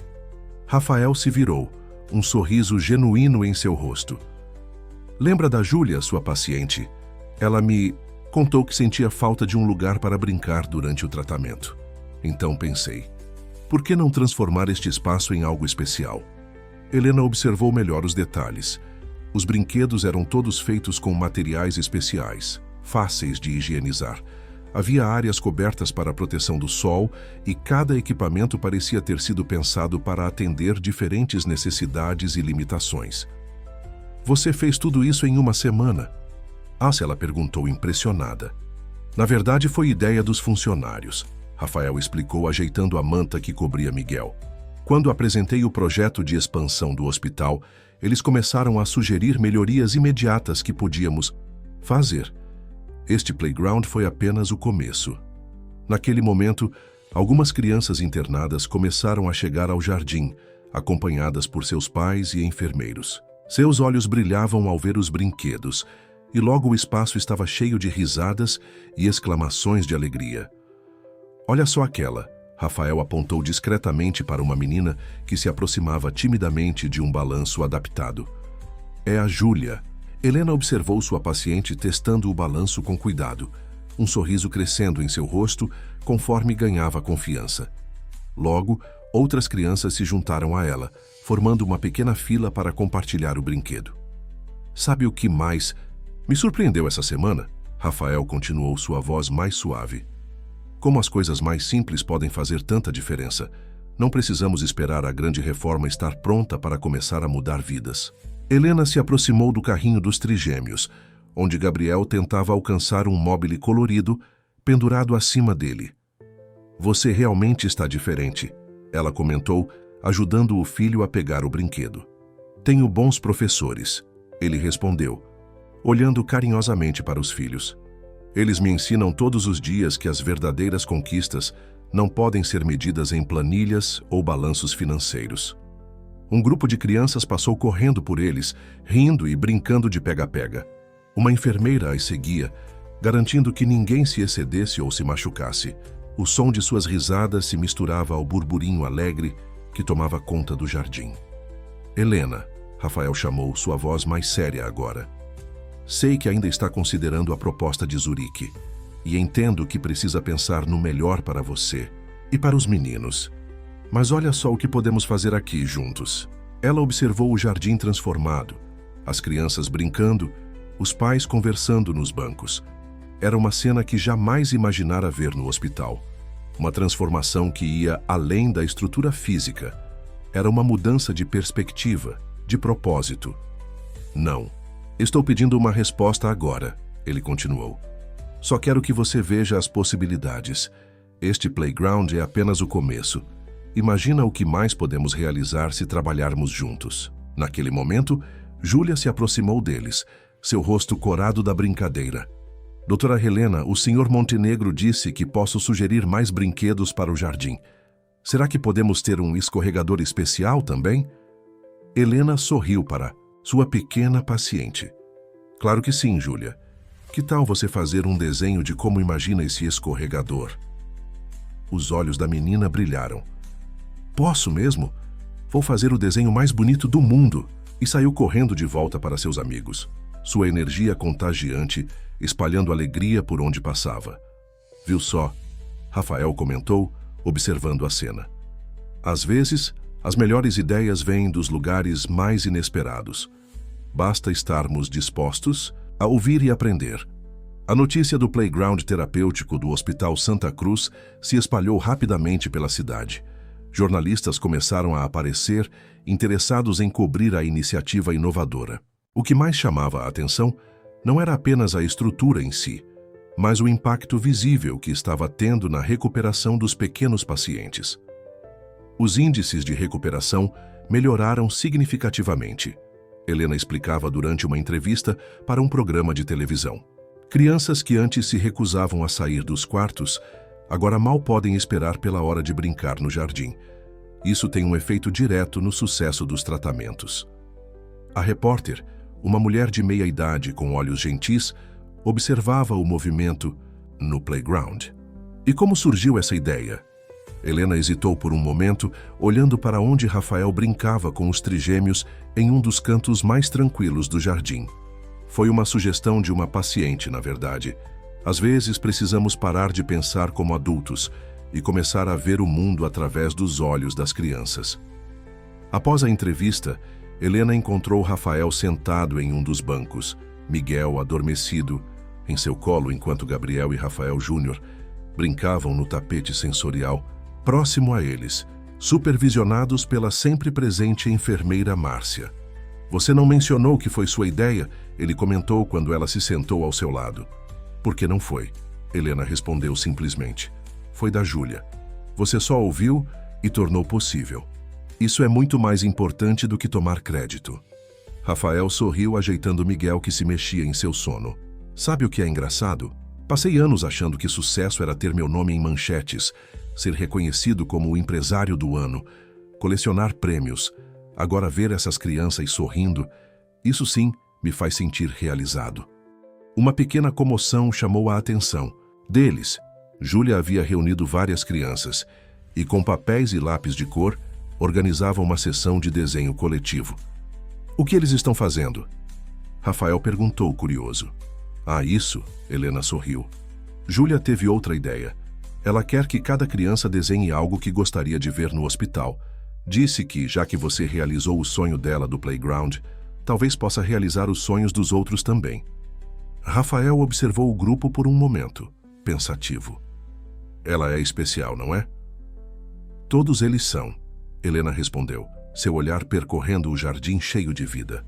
Rafael se virou, um sorriso genuíno em seu rosto. "Lembra da Júlia, sua paciente? Ela me contou que sentia falta de um lugar para brincar durante o tratamento. Então pensei, por que não transformar este espaço em algo especial?" Helena observou melhor os detalhes. Os brinquedos eram todos feitos com materiais especiais, fáceis de higienizar. Havia áreas cobertas para a proteção do sol e cada equipamento parecia ter sido pensado para atender diferentes necessidades e limitações. "Você fez tudo isso em uma semana?" Ela perguntou impressionada. "Na verdade, foi ideia dos funcionários", Rafael explicou, ajeitando a manta que cobria Miguel. "Quando apresentei o projeto de expansão do hospital, eles começaram a sugerir melhorias imediatas que podíamos fazer. Este playground foi apenas o começo. Naquele momento, algumas crianças internadas começaram a chegar ao jardim, acompanhadas por seus pais e enfermeiros. Seus olhos brilhavam ao ver os brinquedos, e logo o espaço estava cheio de risadas e exclamações de alegria. "Olha só aquela", Rafael apontou discretamente para uma menina que se aproximava timidamente de um balanço adaptado. "É a Júlia." Helena observou sua paciente testando o balanço com cuidado, um sorriso crescendo em seu rosto conforme ganhava confiança. Logo, outras crianças se juntaram a ela, formando uma pequena fila para compartilhar o brinquedo. "Sabe o que mais me surpreendeu essa semana?" Rafael continuou, sua voz mais suave. "Como as coisas mais simples podem fazer tanta diferença. Não precisamos esperar a grande reforma estar pronta para começar a mudar vidas." Helena se aproximou do carrinho dos trigêmeos, onde Gabriel tentava alcançar um móbile colorido pendurado acima dele. "Você realmente está diferente", ela comentou, ajudando o filho a pegar o brinquedo. "Tenho bons professores", ele respondeu, olhando carinhosamente para os filhos. "Eles me ensinam todos os dias que as verdadeiras conquistas não podem ser medidas em planilhas ou balanços financeiros." Um grupo de crianças passou correndo por eles, rindo e brincando de pega-pega. Uma enfermeira as seguia, garantindo que ninguém se excedesse ou se machucasse. O som de suas risadas se misturava ao burburinho alegre que tomava conta do jardim. "Helena", Rafael chamou, sua voz mais séria agora. "Sei que ainda está considerando a proposta de Zurique, e entendo que precisa pensar no melhor para você e para os meninos. Mas olha só o que podemos fazer aqui juntos." Ela observou o jardim transformado, as crianças brincando, os pais conversando nos bancos. Era uma cena que jamais imaginara ver no hospital. Uma transformação que ia além da estrutura física. Era uma mudança de perspectiva, de propósito. "Não. Estou pedindo uma resposta agora", ele continuou. "Só quero que você veja as possibilidades. Este playground é apenas o começo. Imagina o que mais podemos realizar se trabalharmos juntos." Naquele momento, Júlia se aproximou deles, seu rosto corado da brincadeira. "Doutora Helena, o Sr. Montenegro disse que posso sugerir mais brinquedos para o jardim. Será que podemos ter um escorregador especial também?" Helena sorriu para sua pequena paciente. "Claro que sim, Júlia. Que tal você fazer um desenho de como imagina esse escorregador?" Os olhos da menina brilharam. "Posso mesmo? Vou fazer o desenho mais bonito do mundo." E saiu correndo de volta para seus amigos, sua energia contagiante, espalhando alegria por onde passava. "Viu só?" Rafael comentou, observando a cena. "Às vezes, as melhores ideias vêm dos lugares mais inesperados. Basta estarmos dispostos a ouvir e aprender." A notícia do playground terapêutico do Hospital Santa Cruz se espalhou rapidamente pela cidade. Jornalistas começaram a aparecer, interessados em cobrir a iniciativa inovadora. O que mais chamava a atenção Não era apenas a estrutura em si, mas o impacto visível que estava tendo na recuperação dos pequenos pacientes. Os índices de recuperação melhoraram significativamente. Helena explicava durante uma entrevista para um programa de televisão. Crianças que antes se recusavam a sair dos quartos, agora mal podem esperar pela hora de brincar no jardim. Isso tem um efeito direto no sucesso dos tratamentos. A repórter, uma mulher de meia idade com olhos gentis, observava o movimento no playground. E como surgiu essa ideia? Helena hesitou por um momento, olhando para onde Rafael brincava com os trigêmeos em um dos cantos mais tranquilos do jardim. Foi uma sugestão de uma paciente, na verdade. Às vezes precisamos parar de pensar como adultos e começar a ver o mundo através dos olhos das crianças. Após a entrevista, Helena encontrou Rafael sentado em um dos bancos, Miguel adormecido em seu colo enquanto Gabriel e Rafael Júnior brincavam no tapete sensorial próximo a eles, supervisionados pela sempre presente enfermeira Márcia. "Você não mencionou que foi sua ideia?" ele comentou quando ela se sentou ao seu lado. "Por que não foi?" Helena respondeu simplesmente. "Foi da Júlia. Você só ouviu e tornou possível. Isso é muito mais importante do que tomar crédito." Rafael sorriu ajeitando Miguel que se mexia em seu sono. "Sabe o que é engraçado? Passei anos achando que sucesso era ter meu nome em manchetes, ser reconhecido como o empresário do ano, colecionar prêmios. Agora ver essas crianças sorrindo, isso sim me faz sentir realizado." Uma pequena comoção chamou a atenção deles. Júlia havia reunido várias crianças e, com papéis e lápis de cor, organizava uma sessão de desenho coletivo. "O que eles estão fazendo?" Rafael perguntou, curioso. "Ah, isso?" Helena sorriu. Júlia teve outra ideia. Ela quer que cada criança desenhe algo que gostaria de ver no hospital. Disse que, já que você realizou o sonho dela do playground, talvez possa realizar os sonhos dos outros também. Rafael observou o grupo por um momento, pensativo. "Ela é especial, não é?" "Todos eles são", Helena respondeu, seu olhar percorrendo o jardim cheio de vida.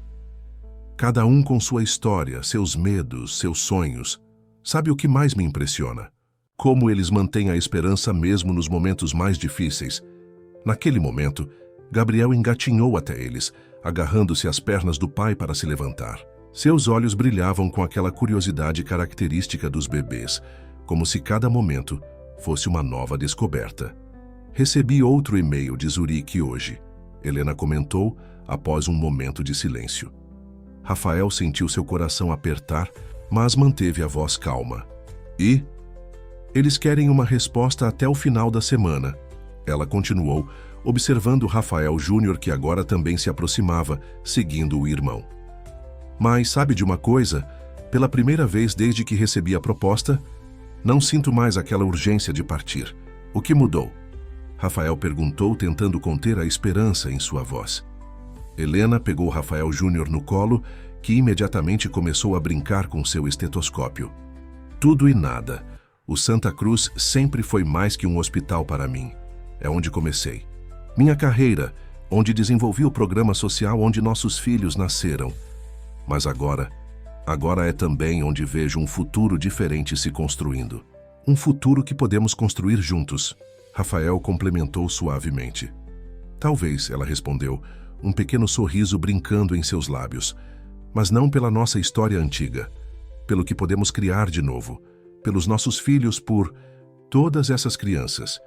"Cada um com sua história, seus medos, seus sonhos. Sabe o que mais me impressiona? Como eles mantêm a esperança mesmo nos momentos mais difíceis." Naquele momento, Gabriel engatinhou até eles, agarrando-se às pernas do pai para se levantar. Seus olhos brilhavam com aquela curiosidade característica dos bebês, como se cada momento fosse uma nova descoberta. "Recebi outro e-mail de Zurique hoje", Helena comentou após um momento de silêncio. Rafael sentiu seu coração apertar, mas manteve a voz calma. "E? Eles querem uma resposta até o final da semana", ela continuou, observando Rafael Júnior, que agora também se aproximava, seguindo o irmão. "Mas sabe de uma coisa? Pela primeira vez desde que recebi a proposta, não sinto mais aquela urgência de partir. O que mudou?" Rafael perguntou, tentando conter a esperança em sua voz. Helena pegou Rafael Júnior no colo, que imediatamente começou a brincar com seu estetoscópio. "Tudo e nada. O Santa Cruz sempre foi mais que um hospital para mim. É onde comecei. Minha carreira, onde desenvolvi o programa social onde nossos filhos nasceram. Mas agora é também onde vejo um futuro diferente se construindo. Um futuro que podemos construir juntos." Rafael complementou suavemente. "Talvez", ela respondeu, um pequeno sorriso brincando em seus lábios. "Mas não pela nossa história antiga. Pelo que podemos criar de novo. Pelos nossos filhos, por todas essas crianças.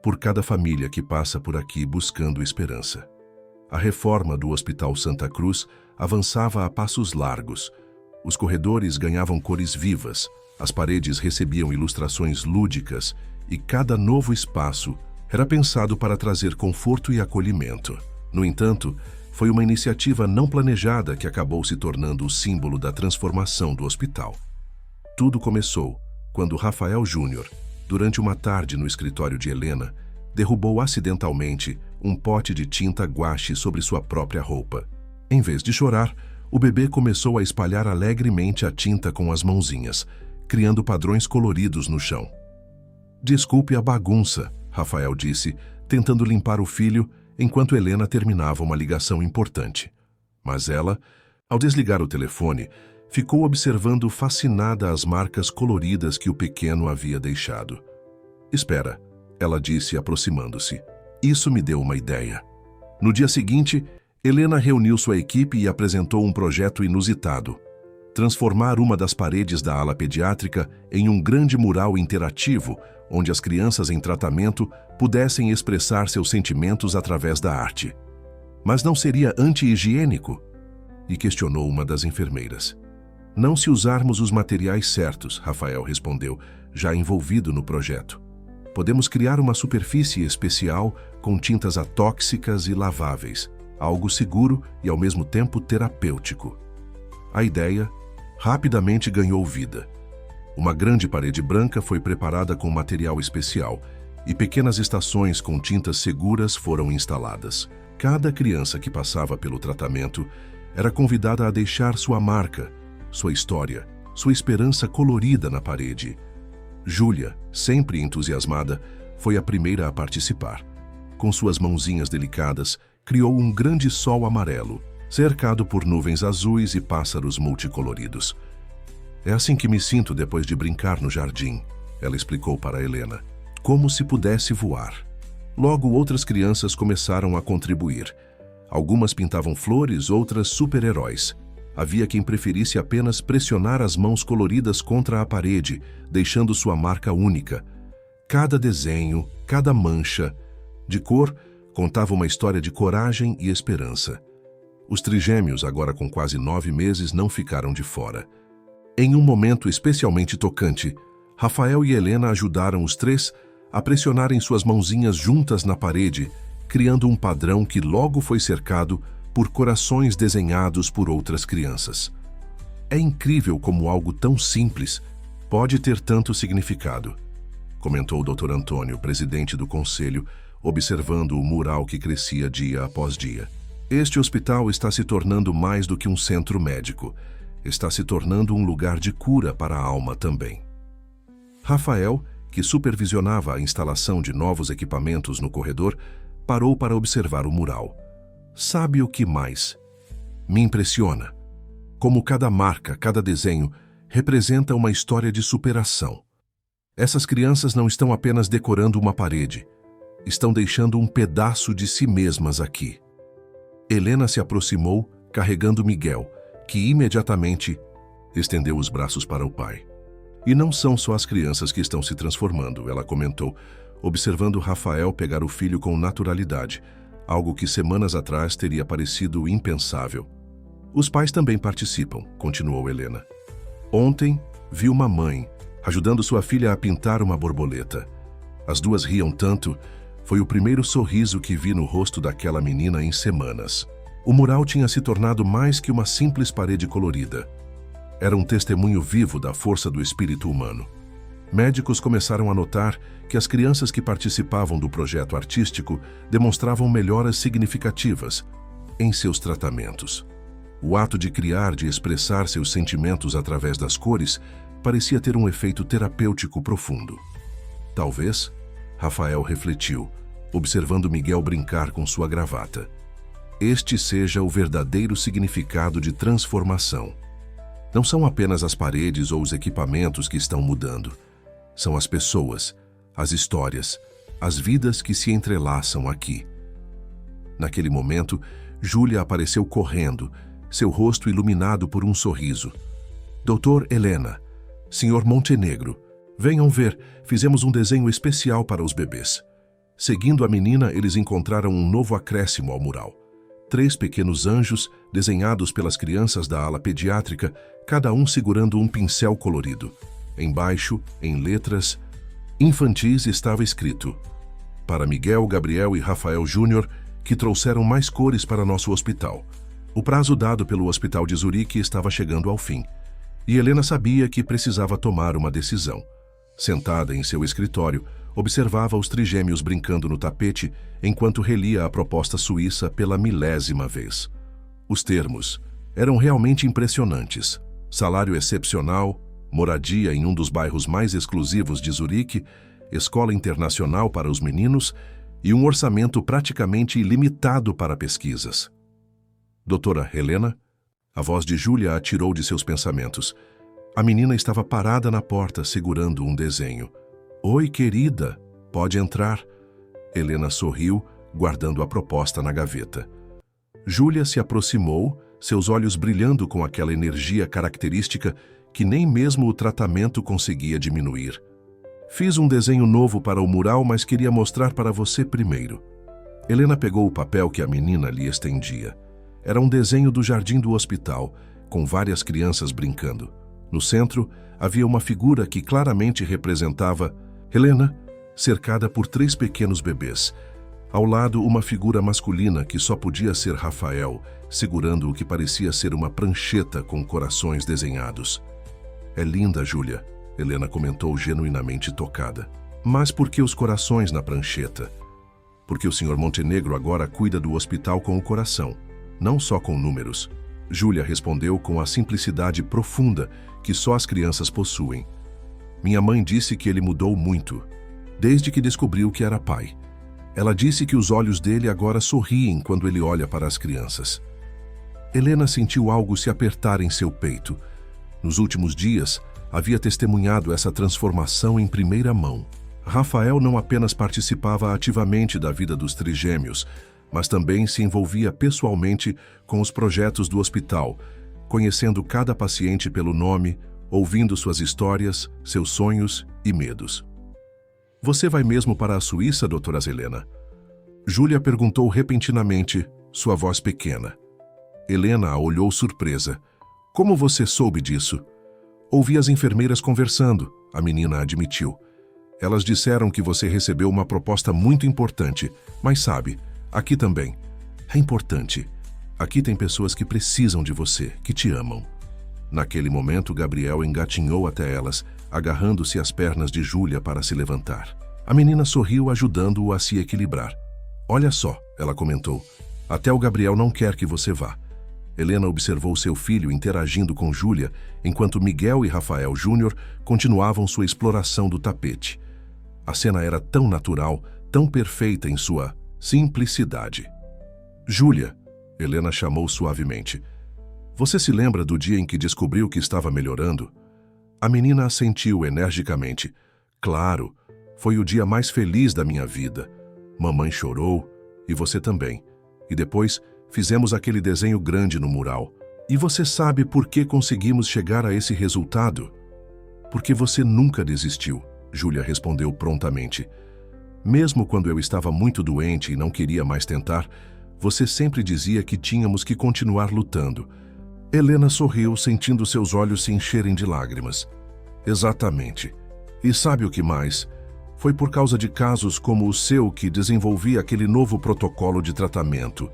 Por cada família que passa por aqui buscando esperança." A reforma do Hospital Santa Cruz avançava a passos largos. Os corredores ganhavam cores vivas, as paredes recebiam ilustrações lúdicas e cada novo espaço era pensado para trazer conforto e acolhimento. No entanto, foi uma iniciativa não planejada que acabou se tornando o símbolo da transformação do hospital. Tudo começou quando Rafael Júnior, durante uma tarde no escritório de Helena, derrubou acidentalmente um pote de tinta guache sobre sua própria roupa. Em vez de chorar, o bebê começou a espalhar alegremente a tinta com as mãozinhas, criando padrões coloridos no chão. "Desculpe a bagunça", Rafael disse, tentando limpar o filho enquanto Helena terminava uma ligação importante. Mas ela, ao desligar o telefone, ficou observando fascinada as marcas coloridas que o pequeno havia deixado. Espera, ela disse aproximando-se. Isso me deu uma ideia. No dia seguinte, Helena reuniu sua equipe e apresentou um projeto inusitado: transformar uma das paredes da ala pediátrica em um grande mural interativo, onde as crianças em tratamento pudessem expressar seus sentimentos através da arte. Mas não seria anti-higiênico? E questionou uma das enfermeiras. Não se usarmos os materiais certos, Rafael respondeu, já envolvido no projeto. Podemos criar uma superfície especial com tintas atóxicas e laváveis, algo seguro e ao mesmo tempo terapêutico. A ideia rapidamente ganhou vida. Uma grande parede branca foi preparada com material especial e pequenas estações com tintas seguras foram instaladas. Cada criança que passava pelo tratamento era convidada a deixar sua marca, sua história, sua esperança colorida na parede. Júlia, sempre entusiasmada, foi a primeira a participar. Com suas mãozinhas delicadas, criou um grande sol amarelo, cercado por nuvens azuis e pássaros multicoloridos. É assim que me sinto depois de brincar no jardim, ela explicou para Helena, como se pudesse voar. Logo, outras crianças começaram a contribuir. Algumas pintavam flores, outras super-heróis. Havia quem preferisse apenas pressionar as mãos coloridas contra a parede, deixando sua marca única. Cada desenho, cada mancha de cor contava uma história de coragem e esperança. Os trigêmeos, agora com quase 9 meses, não ficaram de fora. Em um momento especialmente tocante, Rafael e Helena ajudaram os 3 a pressionarem suas mãozinhas juntas na parede, criando um padrão que logo foi cercado por corações desenhados por outras crianças. É incrível como algo tão simples pode ter tanto significado, comentou o Dr. Antônio, presidente do conselho, observando o mural que crescia dia após dia. Este hospital está se tornando mais do que um centro médico. Está se tornando um lugar de cura para a alma também. Rafael, que supervisionava a instalação de novos equipamentos no corredor, parou para observar o mural. Sabe o que mais? Me impressiona. Como cada marca, cada desenho, representa uma história de superação. Essas crianças não estão apenas decorando uma parede, estão deixando um pedaço de si mesmas aqui. Helena se aproximou, carregando Miguel, que imediatamente estendeu os braços para o pai. E não são só as crianças que estão se transformando, ela comentou, observando Rafael pegar o filho com naturalidade, algo que semanas atrás teria parecido impensável. Os pais também participam, continuou Helena. Ontem, vi uma mãe ajudando sua filha a pintar uma borboleta. As duas riam tanto, foi o primeiro sorriso que vi no rosto daquela menina em semanas. O mural tinha se tornado mais que uma simples parede colorida. Era um testemunho vivo da força do espírito humano. Médicos começaram a notar que as crianças que participavam do projeto artístico demonstravam melhoras significativas em seus tratamentos. O ato de criar, de expressar seus sentimentos através das cores, parecia ter um efeito terapêutico profundo. Talvez, Rafael refletiu, observando Miguel brincar com sua gravata. Este seja o verdadeiro significado de transformação. Não são apenas as paredes ou os equipamentos que estão mudando. São as pessoas, as histórias, as vidas que se entrelaçam aqui. Naquele momento, Júlia apareceu correndo, seu rosto iluminado por um sorriso. Doutor Helena, Senhor Montenegro, venham ver, fizemos um desenho especial para os bebês. Seguindo a menina, eles encontraram um novo acréscimo ao mural. 3 pequenos anjos, desenhados pelas crianças da ala pediátrica, cada um segurando um pincel colorido. Embaixo, em letras infantis, estava escrito: para Miguel, Gabriel e Rafael Júnior, que trouxeram mais cores para nosso hospital. O prazo dado pelo Hospital de Zurique estava chegando ao fim, e Helena sabia que precisava tomar uma decisão. Sentada em seu escritório, observava os trigêmeos brincando no tapete enquanto relia a proposta suíça pela 1000ª vez. Os termos eram realmente impressionantes. Salário excepcional, moradia em um dos bairros mais exclusivos de Zurique, escola internacional para os meninos e um orçamento praticamente ilimitado para pesquisas. Doutora Helena, A voz de Júlia a tirou de seus pensamentos. A menina estava parada na porta, segurando um desenho. Oi, querida, pode entrar. Helena sorriu, guardando a proposta na gaveta. Júlia se aproximou, seus olhos brilhando com aquela energia característica que nem mesmo o tratamento conseguia diminuir. Fiz um desenho novo para o mural, mas queria mostrar para você primeiro. Helena pegou o papel que a menina lhe estendia. Era um desenho do jardim do hospital, com várias crianças brincando. No centro, havia uma figura que claramente representava Helena, cercada por 3 pequenos bebês. Ao lado, uma figura masculina que só podia ser Rafael, segurando o que parecia ser uma prancheta com corações desenhados. É linda, Júlia, Helena comentou genuinamente tocada. Mas por que os corações na prancheta? Porque o Sr. Montenegro agora cuida do hospital com o coração, não só com números. Júlia respondeu com a simplicidade profunda que só as crianças possuem. Minha mãe disse que ele mudou muito, desde que descobriu que era pai. Ela disse que os olhos dele agora sorriem quando ele olha para as crianças. Helena sentiu algo se apertar em seu peito. Nos últimos dias, havia testemunhado essa transformação em primeira mão. Rafael não apenas participava ativamente da vida dos trigêmeos, mas também se envolvia pessoalmente com os projetos do hospital, conhecendo cada paciente pelo nome, ouvindo suas histórias, seus sonhos e medos. Você vai mesmo para a Suíça, doutora Helena? Júlia perguntou repentinamente, sua voz pequena. Helena a olhou surpresa. Como você soube disso? Ouvi as enfermeiras conversando, a menina admitiu. Elas disseram que você recebeu uma proposta muito importante, mas sabe, aqui também. É importante. Aqui tem pessoas que precisam de você, que te amam. Naquele momento, Gabriel engatinhou até elas, agarrando-se às pernas de Júlia para se levantar. A menina sorriu, ajudando-o a se equilibrar. Olha só, ela comentou. Até o Gabriel não quer que você vá. Helena observou seu filho interagindo com Júlia, enquanto Miguel e Rafael Júnior continuavam sua exploração do tapete. A cena era tão natural, tão perfeita em sua simplicidade. Júlia, Helena chamou suavemente. Você se lembra do dia em que descobriu que estava melhorando? A menina assentiu energicamente. Claro, foi o dia mais feliz da minha vida. Mamãe chorou, e você também. E depois fizemos aquele desenho grande no mural. E você sabe por que conseguimos chegar a esse resultado? Porque você nunca desistiu, Júlia respondeu prontamente. Mesmo quando eu estava muito doente e não queria mais tentar, você sempre dizia que tínhamos que continuar lutando. Helena sorriu, sentindo seus olhos se encherem de lágrimas. Exatamente. E sabe o que mais? Foi por causa de casos como o seu que desenvolvi aquele novo protocolo de tratamento,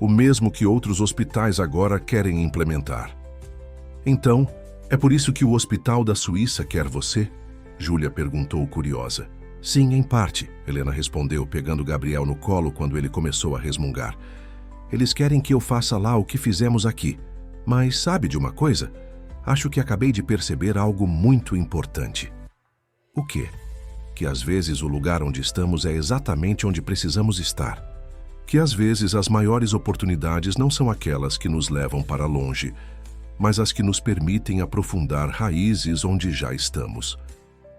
o mesmo que outros hospitais agora querem implementar. Então, é por isso que o Hospital da Suíça quer você? Júlia perguntou curiosa. Sim, em parte, Helena respondeu, pegando Gabriel no colo quando ele começou a resmungar. Eles querem que eu faça lá o que fizemos aqui. Mas sabe de uma coisa? Acho que acabei de perceber algo muito importante. O quê? Que às vezes o lugar onde estamos é exatamente onde precisamos estar. Que às vezes as maiores oportunidades não são aquelas que nos levam para longe, mas as que nos permitem aprofundar raízes onde já estamos.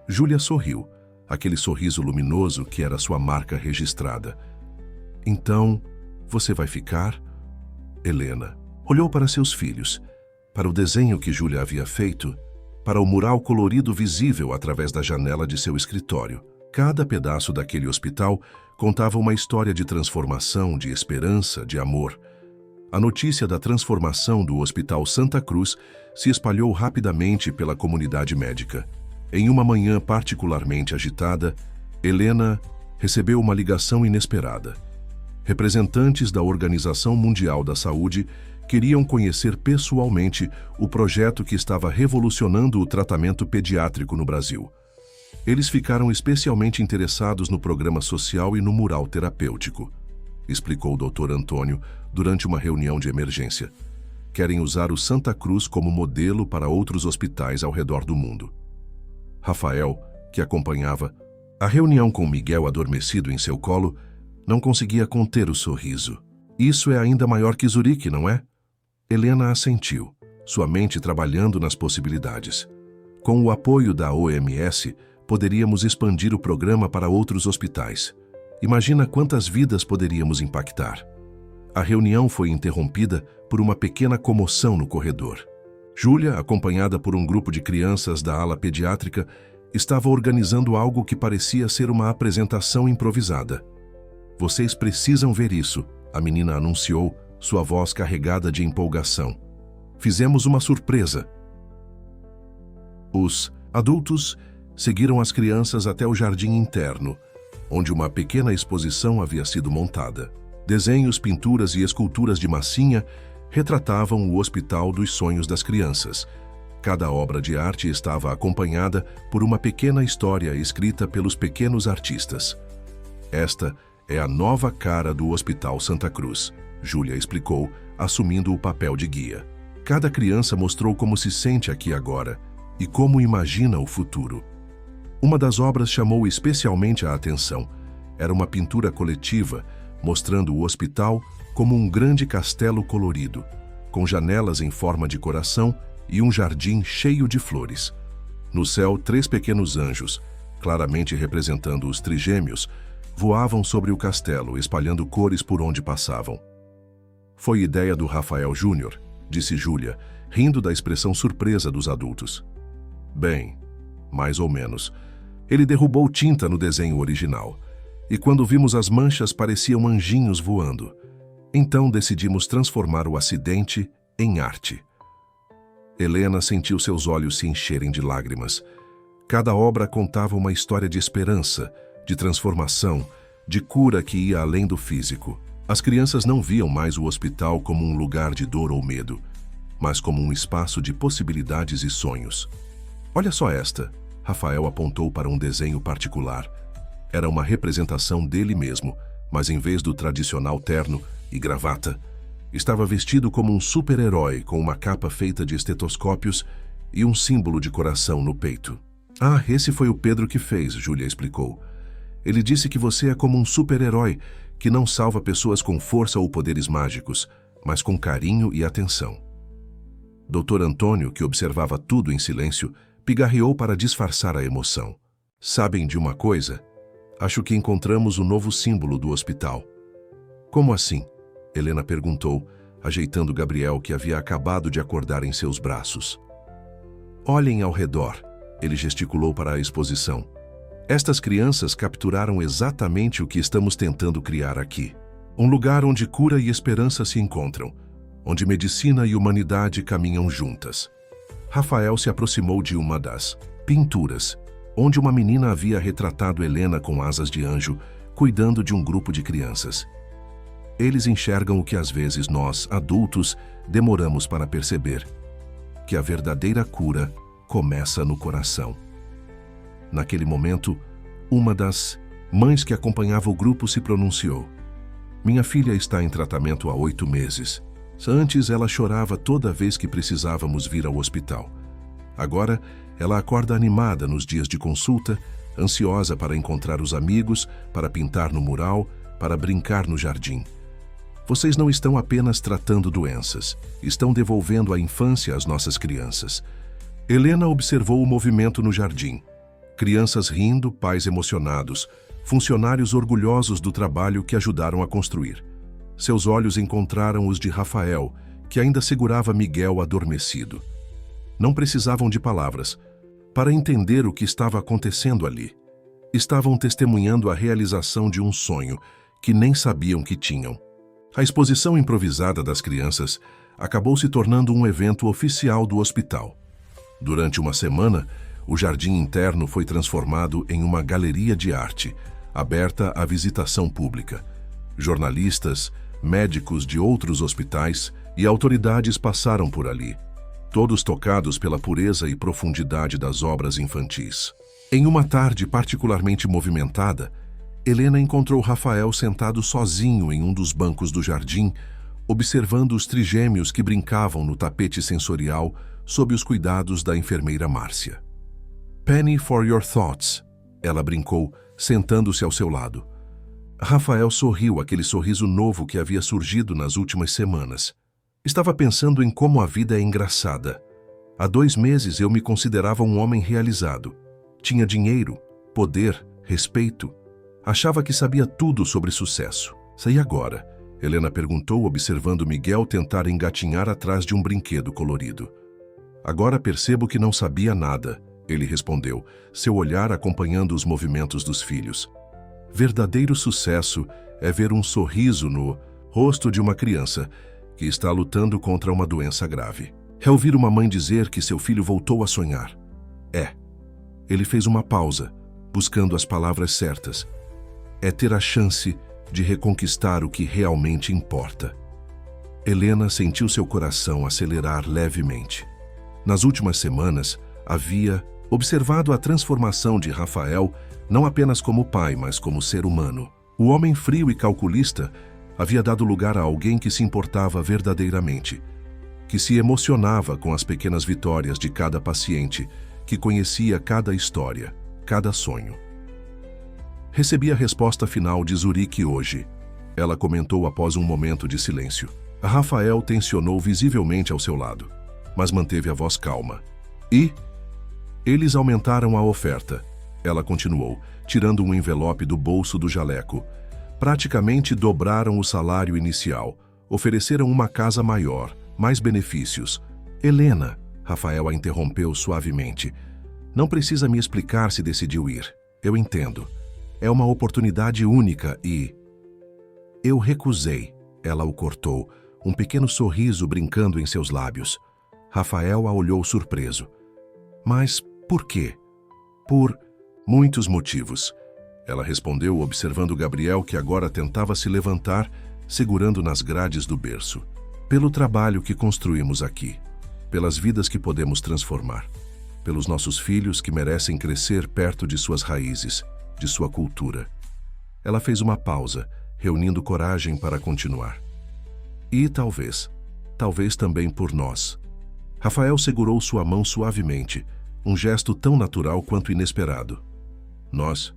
Júlia sorriu, aquele sorriso luminoso que era sua marca registrada. Então, você vai ficar? Helena olhou para seus filhos, para o desenho que Júlia havia feito, para o mural colorido visível através da janela de seu escritório. Cada pedaço daquele hospital contava uma história de transformação, de esperança, de amor. A notícia da transformação do Hospital Santa Cruz se espalhou rapidamente pela comunidade médica. Em uma manhã particularmente agitada, Helena recebeu uma ligação inesperada. Representantes da Organização Mundial da Saúde queriam conhecer pessoalmente o projeto que estava revolucionando o tratamento pediátrico no Brasil. Eles ficaram especialmente interessados no programa social e no mural terapêutico, explicou o Dr. Antônio durante uma reunião de emergência. Querem usar o Santa Cruz como modelo para outros hospitais ao redor do mundo. Rafael, que acompanhava a reunião com Miguel adormecido em seu colo, não conseguia conter o sorriso. Isso é ainda maior que Zurique, não é? Helena assentiu, sua mente trabalhando nas possibilidades. Com o apoio da OMS, poderíamos expandir o programa para outros hospitais. Imagina quantas vidas poderíamos impactar. A reunião foi interrompida por uma pequena comoção no corredor. Júlia, acompanhada por um grupo de crianças da ala pediátrica, estava organizando algo que parecia ser uma apresentação improvisada. "Vocês precisam ver isso", a menina anunciou, sua voz carregada de empolgação. "Fizemos uma surpresa." Os adultos seguiram as crianças até o jardim interno, onde uma pequena exposição havia sido montada. Desenhos, pinturas e esculturas de massinha retratavam o Hospital dos Sonhos das Crianças. Cada obra de arte estava acompanhada por uma pequena história escrita pelos pequenos artistas. "Esta é a nova cara do Hospital Santa Cruz", Júlia explicou, assumindo o papel de guia. Cada criança mostrou como se sente aqui agora e como imagina o futuro. Uma das obras chamou especialmente a atenção. Era uma pintura coletiva, mostrando o hospital como um grande castelo colorido, com janelas em forma de coração e um jardim cheio de flores. No céu, 3 pequenos anjos, claramente representando os trigêmeos, voavam sobre o castelo, espalhando cores por onde passavam. "Foi ideia do Rafael Júnior", disse Júlia, rindo da expressão surpresa dos adultos. "Bem, mais ou menos. Ele derrubou tinta no desenho original, e quando vimos as manchas pareciam anjinhos voando. Então decidimos transformar o acidente em arte." Helena sentiu seus olhos se encherem de lágrimas. Cada obra contava uma história de esperança, de transformação, de cura que ia além do físico. As crianças não viam mais o hospital como um lugar de dor ou medo, mas como um espaço de possibilidades e sonhos. "Olha só esta", Rafael apontou para um desenho particular. Era uma representação dele mesmo, mas em vez do tradicional terno e gravata, estava vestido como um super-herói com uma capa feita de estetoscópios e um símbolo de coração no peito. "Ah, esse foi o Pedro que fez", Júlia explicou. "Ele disse que você é como um super-herói que não salva pessoas com força ou poderes mágicos, mas com carinho e atenção." Dr. Antônio, que observava tudo em silêncio, pigarreou para disfarçar a emoção. "Sabem de uma coisa? Acho que encontramos o novo símbolo do hospital." "Como assim?" Helena perguntou, ajeitando Gabriel, que havia acabado de acordar em seus braços. "Olhem ao redor", ele gesticulou para a exposição. "Estas crianças capturaram exatamente o que estamos tentando criar aqui. Um lugar onde cura e esperança se encontram, onde medicina e humanidade caminham juntas." Rafael se aproximou de uma das pinturas, onde uma menina havia retratado Helena com asas de anjo, cuidando de um grupo de crianças. Eles enxergam o que às vezes nós, adultos, demoramos para perceber: que a verdadeira cura começa no coração. Naquele momento, uma das mães que acompanhava o grupo se pronunciou: "Minha filha está em tratamento há 8 meses. Antes ela chorava toda vez que precisávamos vir ao hospital. Agora ela acorda animada nos dias de consulta, ansiosa para encontrar os amigos, para pintar no mural, para brincar no jardim. Vocês não estão apenas tratando doenças, estão devolvendo a infância às nossas crianças." Helena observou o movimento no jardim. Crianças rindo, pais emocionados, funcionários orgulhosos do trabalho que ajudaram a construir. Seus olhos encontraram os de Rafael, que ainda segurava Miguel adormecido. Não precisavam de palavras para entender o que estava acontecendo ali. Estavam testemunhando a realização de um sonho que nem sabiam que tinham. A exposição improvisada das crianças acabou se tornando um evento oficial do hospital. Durante uma semana, o jardim interno foi transformado em uma galeria de arte, aberta à visitação pública. Jornalistas, médicos de outros hospitais e autoridades passaram por ali, todos tocados pela pureza e profundidade das obras infantis. Em uma tarde particularmente movimentada, Helena encontrou Rafael sentado sozinho em um dos bancos do jardim, observando os trigêmeos que brincavam no tapete sensorial sob os cuidados da enfermeira Márcia. "Penny for your thoughts", ela brincou, sentando-se ao seu lado. Rafael sorriu, aquele sorriso novo que havia surgido nas últimas semanas. Estava pensando em como a vida é engraçada. Há 2 meses eu me considerava um homem realizado. Tinha dinheiro, poder, respeito. Achava que sabia tudo sobre sucesso. E agora? Helena perguntou, observando Miguel tentar engatinhar atrás de um brinquedo colorido. Agora percebo que não sabia nada, ele respondeu, seu olhar acompanhando os movimentos dos filhos. Verdadeiro sucesso é ver um sorriso no rosto de uma criança que está lutando contra uma doença grave. É ouvir uma mãe dizer que seu filho voltou a sonhar. Ele fez uma pausa, buscando as palavras certas. É ter a chance de reconquistar o que realmente importa. Helena sentiu seu coração acelerar levemente. Nas últimas semanas, havia observado a transformação de Rafael não apenas como pai, mas como ser humano. O homem frio e calculista havia dado lugar a alguém que se importava verdadeiramente, que se emocionava com as pequenas vitórias de cada paciente, que conhecia cada história, cada sonho. Recebi a resposta final de Zurique hoje. Ela comentou após um momento de silêncio. Rafael tensionou visivelmente ao seu lado, mas manteve a voz calma. E eles aumentaram a oferta. Ela continuou, tirando um envelope do bolso do jaleco. Praticamente dobraram o salário inicial. Ofereceram uma casa maior, mais benefícios. Helena, Rafael a interrompeu suavemente. Não precisa me explicar se decidiu ir. Eu entendo. É uma oportunidade única e... Eu recusei. Ela o cortou, um pequeno sorriso brincando em seus lábios. Rafael a olhou surpreso. Mas por quê? Por muitos motivos. Ela respondeu, observando Gabriel, que agora tentava se levantar, segurando nas grades do berço. Pelo trabalho que construímos aqui. Pelas vidas que podemos transformar. Pelos nossos filhos que merecem crescer perto de suas raízes, de sua cultura. Ela fez uma pausa, reunindo coragem para continuar. E talvez também por nós. Rafael segurou sua mão suavemente, um gesto tão natural quanto inesperado. Nós?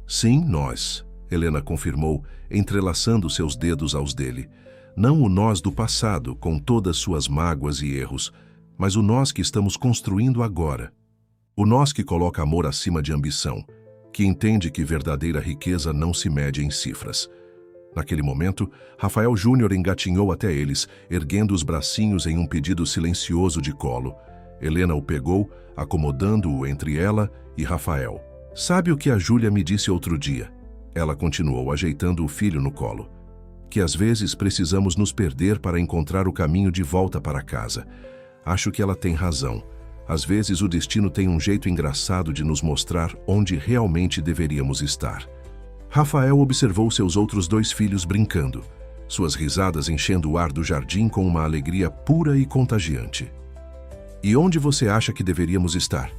Sim, nós, Helena confirmou, entrelaçando seus dedos aos dele. Não o nós do passado, com todas suas mágoas e erros, mas o nós que estamos construindo agora. O nós que coloca amor acima de ambição, que entende que verdadeira riqueza não se mede em cifras. Naquele momento, Rafael Júnior engatinhou até eles, erguendo os bracinhos em um pedido silencioso de colo. Helena o pegou, acomodando-o entre ela e Rafael. Sabe o que a Júlia me disse outro dia? Ela continuou, ajeitando o filho no colo. Que às vezes precisamos nos perder para encontrar o caminho de volta para casa. Acho que ela tem razão. Às vezes o destino tem um jeito engraçado de nos mostrar onde realmente deveríamos estar. Rafael observou seus outros 2 filhos brincando, suas risadas enchendo o ar do jardim com uma alegria pura e contagiante. E onde você acha que deveríamos estar?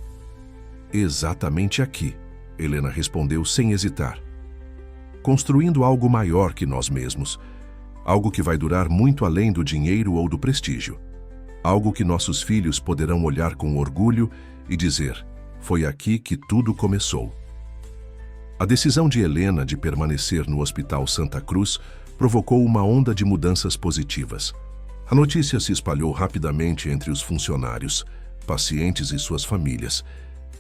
Exatamente aqui, Helena respondeu sem hesitar. Construindo algo maior que nós mesmos, algo que vai durar muito além do dinheiro ou do prestígio. Algo que nossos filhos poderão olhar com orgulho e dizer, foi aqui que tudo começou. A decisão de Helena de permanecer no Hospital Santa Cruz provocou uma onda de mudanças positivas. A notícia se espalhou rapidamente entre os funcionários, pacientes e suas famílias,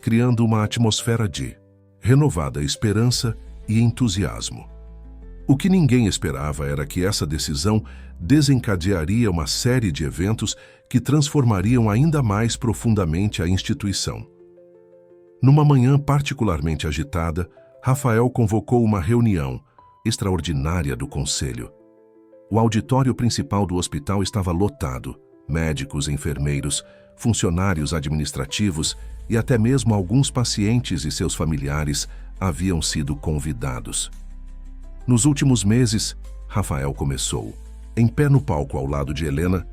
criando uma atmosfera de renovada esperança e entusiasmo. O que ninguém esperava era que essa decisão desencadearia uma série de eventos que transformariam ainda mais profundamente a instituição. Numa manhã particularmente agitada, Rafael convocou uma reunião extraordinária do conselho. O auditório principal do hospital estava lotado. Médicos, enfermeiros, funcionários administrativos e até mesmo alguns pacientes e seus familiares haviam sido convidados. Nos últimos meses, Rafael começou. Em pé no palco ao lado de Helena,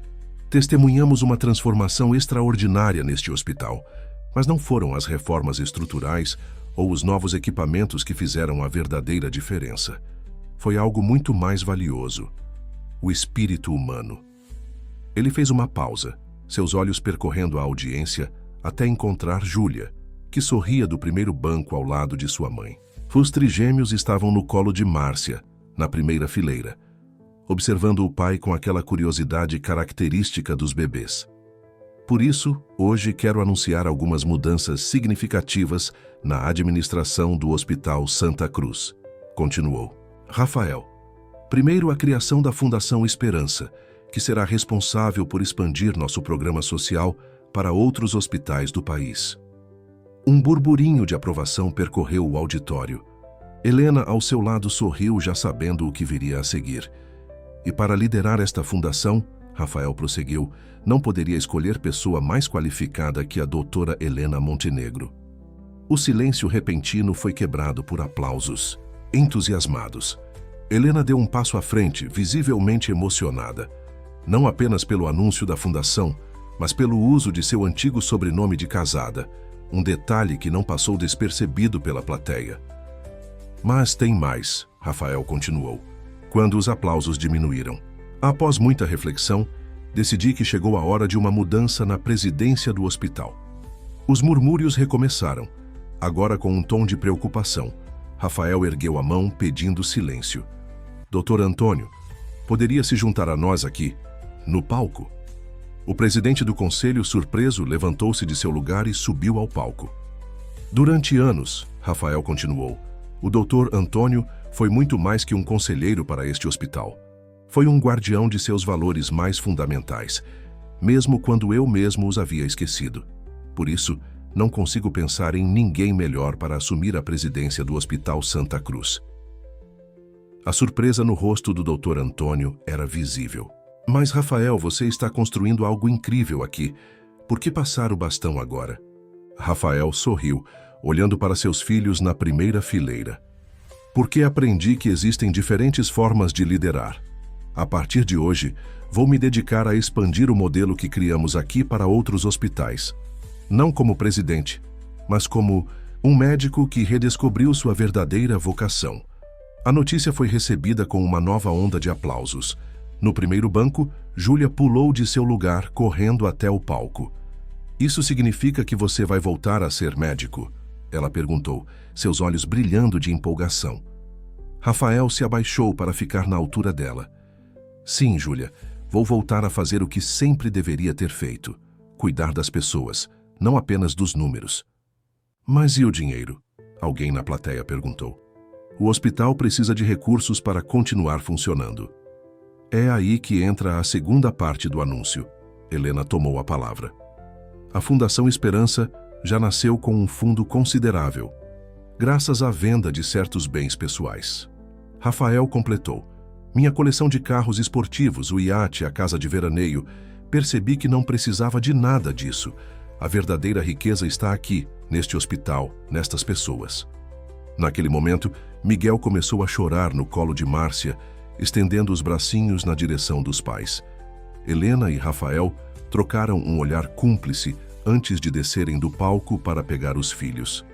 testemunhamos uma transformação extraordinária neste hospital, mas não foram as reformas estruturais ou os novos equipamentos que fizeram a verdadeira diferença. Foi algo muito mais valioso: o espírito humano. Ele fez uma pausa, seus olhos percorrendo a audiência até encontrar Júlia, que sorria do primeiro banco ao lado de sua mãe. Os trigêmeos estavam no colo de Márcia, na primeira fileira. observando o pai com aquela curiosidade característica dos bebês. Por isso, hoje quero anunciar algumas mudanças significativas na administração do Hospital Santa Cruz, continuou. Rafael. Primeiro, a criação da Fundação Esperança, que será responsável por expandir nosso programa social para outros hospitais do país. Um burburinho de aprovação percorreu o auditório. Helena, ao seu lado, sorriu, já sabendo o que viria a seguir. E para liderar esta fundação, Rafael prosseguiu, não poderia escolher pessoa mais qualificada que a doutora Helena Montenegro. O silêncio repentino foi quebrado por aplausos, entusiasmados. Helena deu um passo à frente, visivelmente emocionada, não apenas pelo anúncio da fundação, mas pelo uso de seu antigo sobrenome de casada, um detalhe que não passou despercebido pela plateia. Mas tem mais, Rafael continuou, quando os aplausos diminuíram. Após muita reflexão, decidi que chegou a hora de uma mudança na presidência do hospital. Os murmúrios recomeçaram, agora com um tom de preocupação. Rafael ergueu a mão, pedindo silêncio. Dr. Antônio, poderia se juntar a nós aqui, no palco? O presidente do conselho, surpreso, levantou-se de seu lugar e subiu ao palco. Durante anos, Rafael continuou, o Dr. Antônio foi muito mais que um conselheiro para este hospital. Foi um guardião de seus valores mais fundamentais, mesmo quando eu mesmo os havia esquecido. Por isso, não consigo pensar em ninguém melhor para assumir a presidência do Hospital Santa Cruz. A surpresa no rosto do Dr. Antônio era visível. Mas, Rafael, você está construindo algo incrível aqui. Por que passar o bastão agora? Rafael sorriu, olhando para seus filhos na primeira fileira. Porque aprendi que existem diferentes formas de liderar. A partir de hoje, vou me dedicar a expandir o modelo que criamos aqui para outros hospitais. Não como presidente, mas como um médico que redescobriu sua verdadeira vocação. A notícia foi recebida com uma nova onda de aplausos. No primeiro banco, Júlia pulou de seu lugar, correndo até o palco. Isso significa que você vai voltar a ser médico? Ela perguntou, seus olhos brilhando de empolgação. Rafael se abaixou para ficar na altura dela. Sim, Júlia, vou voltar a fazer o que sempre deveria ter feito. Cuidar das pessoas, não apenas dos números. Mas e o dinheiro? Alguém na plateia perguntou. O hospital precisa de recursos para continuar funcionando. É aí que entra a segunda parte do anúncio. Helena tomou a palavra. A Fundação Esperança já nasceu com um fundo considerável, graças à venda de certos bens pessoais. Rafael completou. Minha coleção de carros esportivos, o iate, a casa de veraneio, percebi que não precisava de nada disso. A verdadeira riqueza está aqui, neste hospital, nestas pessoas. Naquele momento, Miguel começou a chorar no colo de Márcia, estendendo os bracinhos na direção dos pais. Helena e Rafael trocaram um olhar cúmplice antes de descerem do palco para pegar os filhos.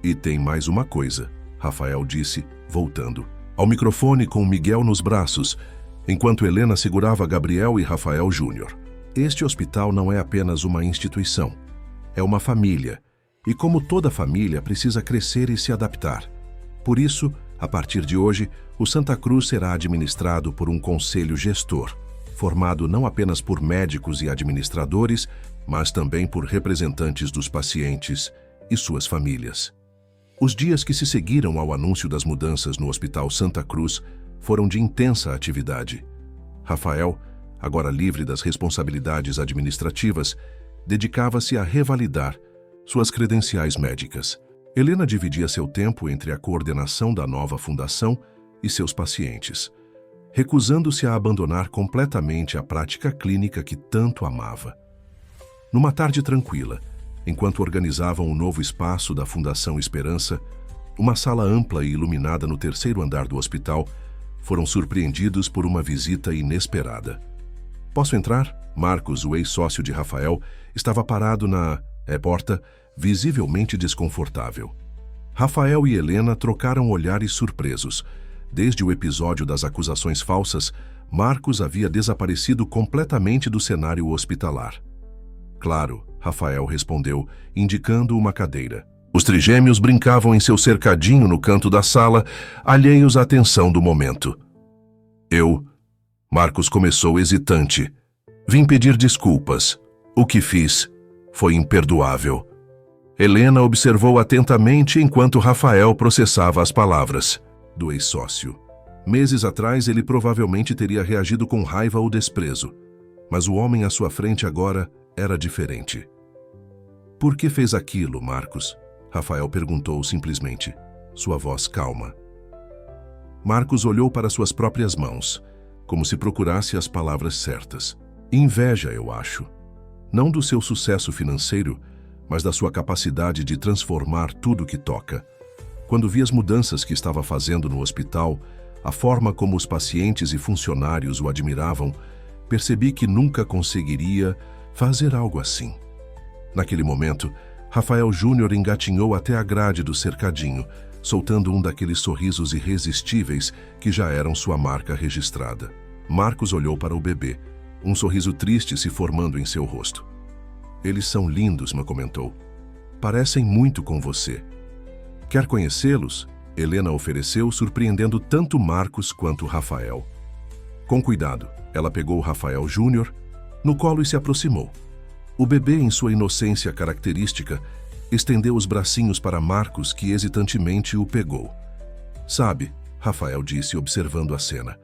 E tem mais uma coisa, Rafael disse, voltando ao microfone com Miguel nos braços, enquanto Helena segurava Gabriel e Rafael Júnior. Este hospital não é apenas uma instituição, é uma família, e como toda família precisa crescer e se adaptar. Por isso, a partir de hoje, o Santa Cruz será administrado por um conselho gestor, formado não apenas por médicos e administradores, mas também por representantes dos pacientes e suas famílias. Os dias que se seguiram ao anúncio das mudanças no Hospital Santa Cruz foram de intensa atividade. Rafael, agora livre das responsabilidades administrativas, dedicava-se a revalidar suas credenciais médicas. Helena dividia seu tempo entre a coordenação da nova fundação e seus pacientes, recusando-se a abandonar completamente a prática clínica que tanto amava. Numa tarde tranquila, enquanto organizavam o novo espaço da Fundação Esperança, uma sala ampla e iluminada no terceiro andar do hospital, foram surpreendidos por uma visita inesperada. Posso entrar? Marcos, o ex-sócio de Rafael, estava parado na porta, visivelmente desconfortável. Rafael e Helena trocaram olhares surpresos. Desde o episódio das acusações falsas, Marcos havia desaparecido completamente do cenário hospitalar. Claro, Rafael respondeu, indicando uma cadeira. Os trigêmeos brincavam em seu cercadinho no canto da sala, alheios à tensão do momento. Marcos começou hesitante. Vim pedir desculpas. O que fiz foi imperdoável. Helena observou atentamente enquanto Rafael processava as palavras do ex-sócio. Meses atrás, ele provavelmente teria reagido com raiva ou desprezo. Mas o homem à sua frente agora era diferente. Por que fez aquilo, Marcos? Rafael perguntou simplesmente, sua voz calma. Marcos olhou para suas próprias mãos, como se procurasse as palavras certas. Inveja, eu acho. Não do seu sucesso financeiro, mas da sua capacidade de transformar tudo que toca. Quando vi as mudanças que estava fazendo no hospital, a forma como os pacientes e funcionários o admiravam, percebi que nunca conseguiria fazer algo assim. Naquele momento, Rafael Júnior engatinhou até a grade do cercadinho, soltando um daqueles sorrisos irresistíveis que já eram sua marca registrada. Marcos olhou para o bebê, um sorriso triste se formando em seu rosto. Eles são lindos, me comentou. Parecem muito com você. Quer conhecê-los? Helena ofereceu, surpreendendo tanto Marcos quanto Rafael. Com cuidado, ela pegou Rafael Júnior no colo e se aproximou. O bebê, em sua inocência característica, estendeu os bracinhos para Marcos, que hesitantemente o pegou. Sabe, Rafael disse, observando a cena.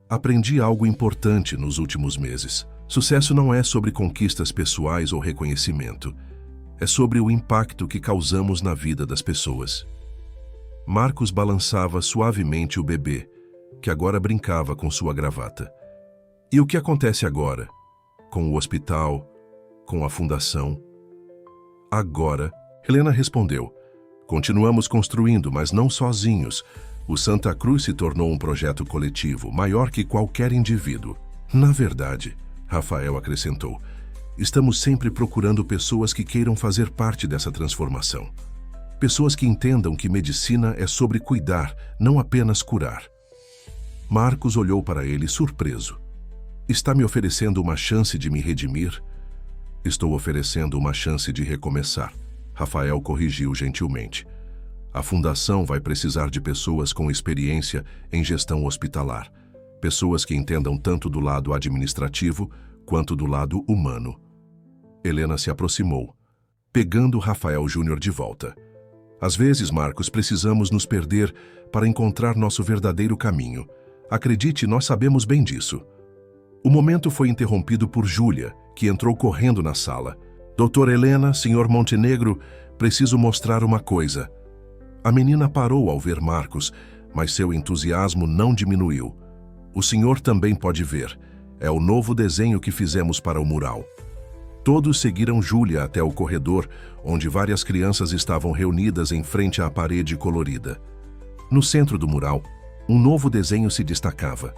Aprendi algo importante nos últimos meses. Sucesso não é sobre conquistas pessoais ou reconhecimento. É sobre o impacto que causamos na vida das pessoas. Marcos balançava suavemente o bebê, que agora brincava com sua gravata. E o que acontece agora? Com o hospital, com a fundação? Agora, Helena respondeu. Continuamos construindo, mas não sozinhos. O Santa Cruz se tornou um projeto coletivo, maior que qualquer indivíduo. Na verdade, Rafael acrescentou, estamos sempre procurando pessoas que queiram fazer parte dessa transformação. Pessoas que entendam que medicina é sobre cuidar, não apenas curar. Marcos olhou para ele surpreso. Está me oferecendo uma chance de me redimir? Estou oferecendo uma chance de recomeçar. Rafael corrigiu gentilmente. A fundação vai precisar de pessoas com experiência em gestão hospitalar. Pessoas que entendam tanto do lado administrativo quanto do lado humano. Helena se aproximou, pegando Rafael Júnior de volta. Às vezes, Marcos, precisamos nos perder para encontrar nosso verdadeiro caminho. Acredite, nós sabemos bem disso. O momento foi interrompido por Júlia, que entrou correndo na sala. Doutora Helena, Sr. Montenegro, preciso mostrar uma coisa. A menina parou ao ver Marcos, mas seu entusiasmo não diminuiu. O senhor também pode ver. É o novo desenho que fizemos para o mural. Todos seguiram Júlia até o corredor, onde várias crianças estavam reunidas em frente à parede colorida. No centro do mural, um novo desenho se destacava.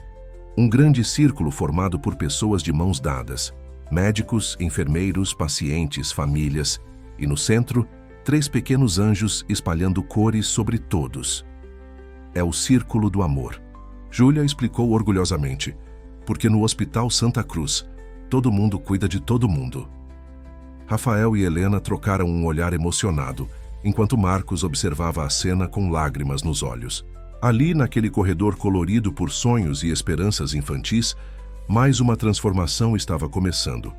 Um grande círculo formado por pessoas de mãos dadas. Médicos, enfermeiros, pacientes, famílias. E no centro, 3 pequenos anjos espalhando cores sobre todos. É o Círculo do Amor. Júlia explicou orgulhosamente. Porque no Hospital Santa Cruz, todo mundo cuida de todo mundo. Rafael e Helena trocaram um olhar emocionado, enquanto Marcos observava a cena com lágrimas nos olhos. Ali, naquele corredor colorido por sonhos e esperanças infantis, mais uma transformação estava começando.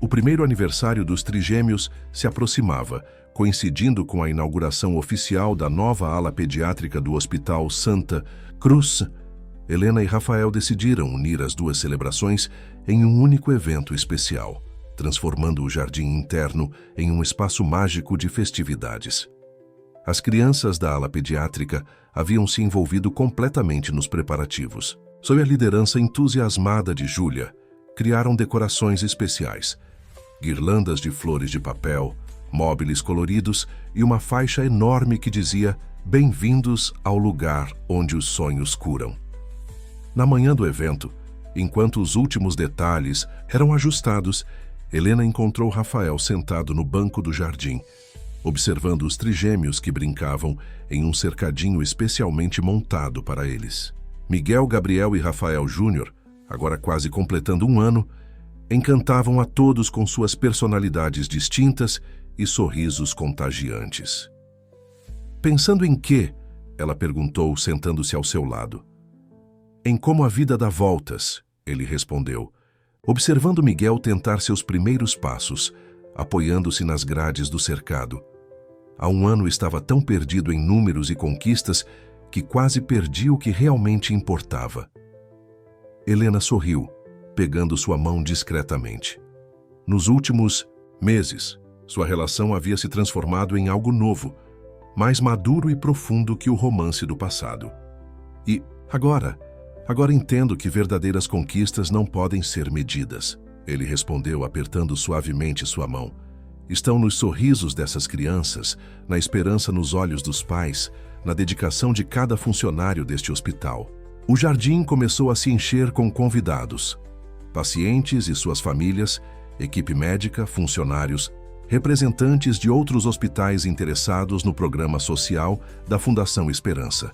O primeiro aniversário dos trigêmeos se aproximava, coincidindo com a inauguração oficial da nova ala pediátrica do Hospital Santa Cruz. Helena e Rafael decidiram unir as duas celebrações em um único evento especial, transformando o jardim interno em um espaço mágico de festividades. As crianças da ala pediátrica haviam se envolvido completamente nos preparativos. Sob a liderança entusiasmada de Júlia, criaram decorações especiais, guirlandas de flores de papel, móveis coloridos e uma faixa enorme que dizia "Bem-vindos ao lugar onde os sonhos curam". Na manhã do evento, enquanto os últimos detalhes eram ajustados, Helena encontrou Rafael sentado no banco do jardim, observando os trigêmeos que brincavam em um cercadinho especialmente montado para eles. Miguel, Gabriel e Rafael Júnior, agora quase completando 1 ano, encantavam a todos com suas personalidades distintas e sorrisos contagiantes. Pensando em quê? Ela perguntou, sentando-se ao seu lado. Em Como a Vida dá Voltas, ele respondeu, observando Miguel tentar seus primeiros passos, apoiando-se nas grades do cercado. Há um ano estava tão perdido em números e conquistas que quase perdi o que realmente importava. Helena sorriu, pegando sua mão discretamente. Nos últimos meses, sua relação havia se transformado em algo novo, mais maduro e profundo que o romance do passado. E, agora entendo que verdadeiras conquistas não podem ser medidas, ele respondeu apertando suavemente sua mão. Estão nos sorrisos dessas crianças, na esperança nos olhos dos pais, na dedicação de cada funcionário deste hospital. O jardim começou a se encher com convidados, pacientes e suas famílias, equipe médica, funcionários, representantes de outros hospitais interessados no programa social da Fundação Esperança.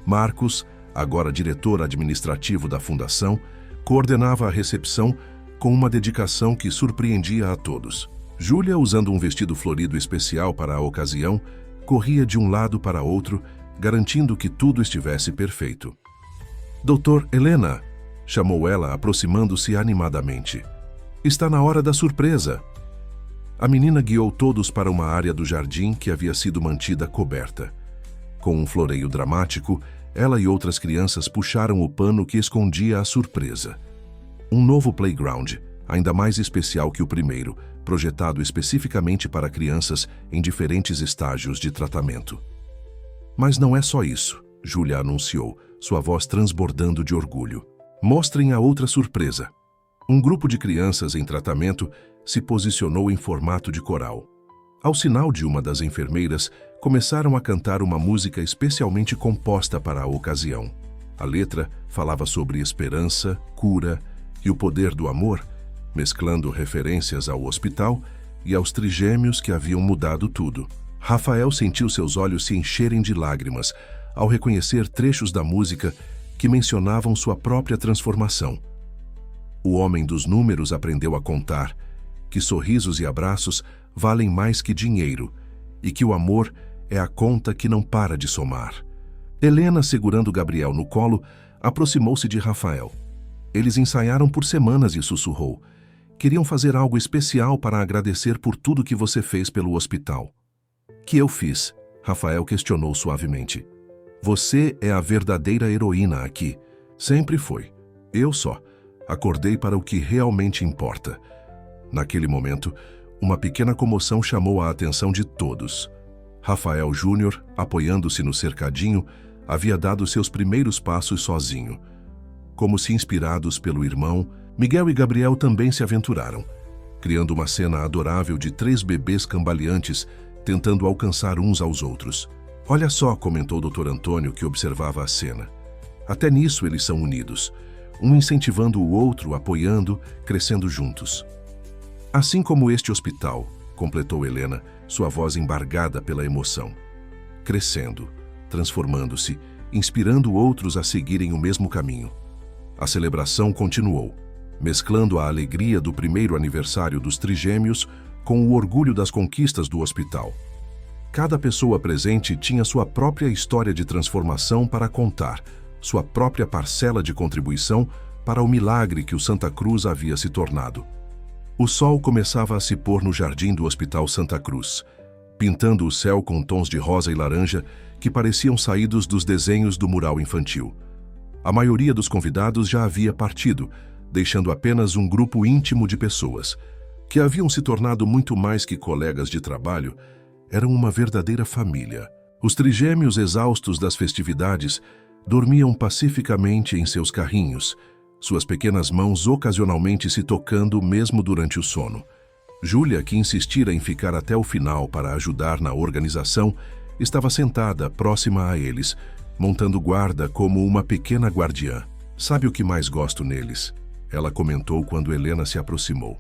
Marcos, agora diretor administrativo da Fundação, coordenava a recepção com uma dedicação que surpreendia a todos. Júlia, usando um vestido florido especial para a ocasião, corria de um lado para outro, garantindo que tudo estivesse perfeito. Doutor Helena, chamou ela, aproximando-se animadamente. Está na hora da surpresa. A menina guiou todos para uma área do jardim que havia sido mantida coberta. Com um floreio dramático, ela e outras crianças puxaram o pano que escondia a surpresa. Um novo playground, ainda mais especial que o primeiro, projetado especificamente para crianças em diferentes estágios de tratamento. Mas não é só isso, Júlia anunciou, sua voz transbordando de orgulho. Mostrem a outra surpresa. Um grupo de crianças em tratamento se posicionou em formato de coral. Ao sinal de uma das enfermeiras, começaram a cantar uma música especialmente composta para a ocasião. A letra falava sobre esperança, cura e o poder do amor, mesclando referências ao hospital e aos trigêmeos que haviam mudado tudo. Rafael sentiu seus olhos se encherem de lágrimas ao reconhecer trechos da música que mencionavam sua própria transformação. O homem dos números aprendeu a contar que sorrisos e abraços valem mais que dinheiro e que o amor é a conta que não para de somar. Helena, segurando Gabriel no colo, aproximou-se de Rafael. Eles ensaiaram por semanas e sussurrou. Queriam fazer algo especial para agradecer por tudo que você fez pelo hospital. Que eu fiz? Rafael questionou suavemente. Você é a verdadeira heroína aqui. Sempre foi. Eu só. Acordei para o que realmente importa. Naquele momento, uma pequena comoção chamou a atenção de todos. Rafael Júnior, apoiando-se no cercadinho, havia dado seus primeiros passos sozinho. Como se inspirados pelo irmão, Miguel e Gabriel também se aventuraram, criando uma cena adorável de 3 bebês cambaleantes tentando alcançar uns aos outros. Olha só, comentou o Dr. Antônio, que observava a cena. Até nisso eles são unidos, um incentivando o outro, apoiando, crescendo juntos. Assim como este hospital, completou Helena, sua voz embargada pela emoção. Crescendo, transformando-se, inspirando outros a seguirem o mesmo caminho. A celebração continuou, mesclando a alegria do primeiro aniversário dos trigêmeos com o orgulho das conquistas do hospital. Cada pessoa presente tinha sua própria história de transformação para contar, sua própria parcela de contribuição para o milagre que o Santa Cruz havia se tornado. O sol começava a se pôr no jardim do Hospital Santa Cruz, pintando o céu com tons de rosa e laranja que pareciam saídos dos desenhos do mural infantil. A maioria dos convidados já havia partido, deixando apenas um grupo íntimo de pessoas, que haviam se tornado muito mais que colegas de trabalho, eram uma verdadeira família. Os trigêmeos exaustos das festividades dormiam pacificamente em seus carrinhos, suas pequenas mãos ocasionalmente se tocando mesmo durante o sono. Júlia, que insistira em ficar até o final para ajudar na organização, estava sentada próxima a eles, montando guarda como uma pequena guardiã. Sabe o que mais gosto neles? Ela comentou quando Helena se aproximou.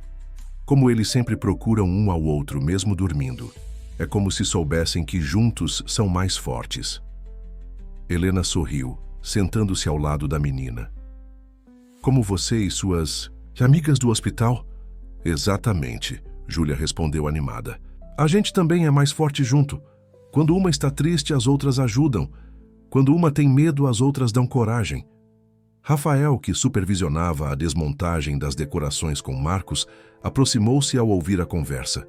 Como eles sempre procuram um ao outro mesmo dormindo. É como se soubessem que juntos são mais fortes. Helena sorriu, sentando-se ao lado da menina. Como você e suas amigas do hospital? Exatamente, Júlia respondeu animada. A gente também é mais forte junto. Quando uma está triste, as outras ajudam. Quando uma tem medo, as outras dão coragem. Rafael, que supervisionava a desmontagem das decorações com Marcos, aproximou-se ao ouvir a conversa.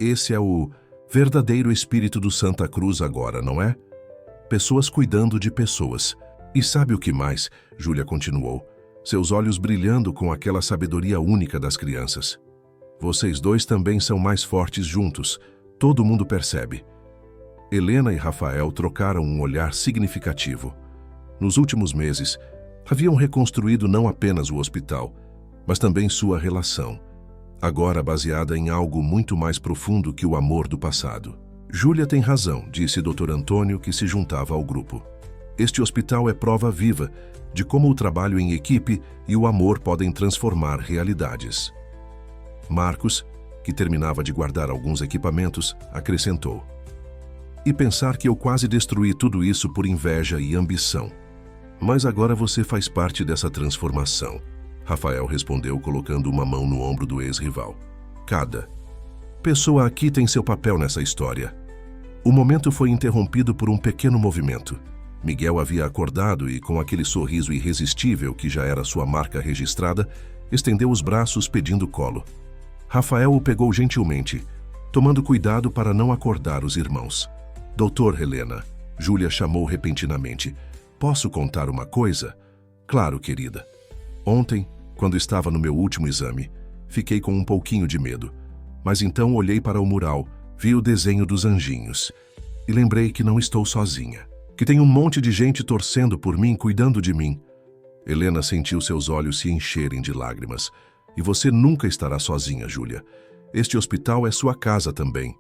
Esse é o verdadeiro espírito do Santa Cruz agora, não é? Pessoas cuidando de pessoas. E sabe o que mais? Júlia continuou, seus olhos brilhando com aquela sabedoria única das crianças. Vocês dois também são mais fortes juntos. Todo mundo percebe. Helena e Rafael trocaram um olhar significativo. Nos últimos meses, haviam reconstruído não apenas o hospital, mas também sua relação, agora baseada em algo muito mais profundo que o amor do passado. Júlia tem razão, disse Dr. Antônio, que se juntava ao grupo. Este hospital é prova viva de como o trabalho em equipe e o amor podem transformar realidades. Marcos, que terminava de guardar alguns equipamentos, acrescentou: E pensar que eu quase destruí tudo isso por inveja e ambição. Mas agora você faz parte dessa transformação, Rafael respondeu, colocando uma mão no ombro do ex-rival. Cada pessoa aqui tem seu papel nessa história. O momento foi interrompido por um pequeno movimento. Miguel havia acordado e, com aquele sorriso irresistível que já era sua marca registrada, estendeu os braços pedindo colo. Rafael o pegou gentilmente, tomando cuidado para não acordar os irmãos. Doutor Helena, Júlia chamou repentinamente. Posso contar uma coisa? Claro, querida. Ontem, quando estava no meu último exame, fiquei com um pouquinho de medo. Mas então olhei para o mural, vi o desenho dos anjinhos e lembrei que não estou sozinha, que tem um monte de gente torcendo por mim, cuidando de mim. Helena sentiu seus olhos se encherem de lágrimas. E você nunca estará sozinha, Júlia. Este hospital é sua casa também.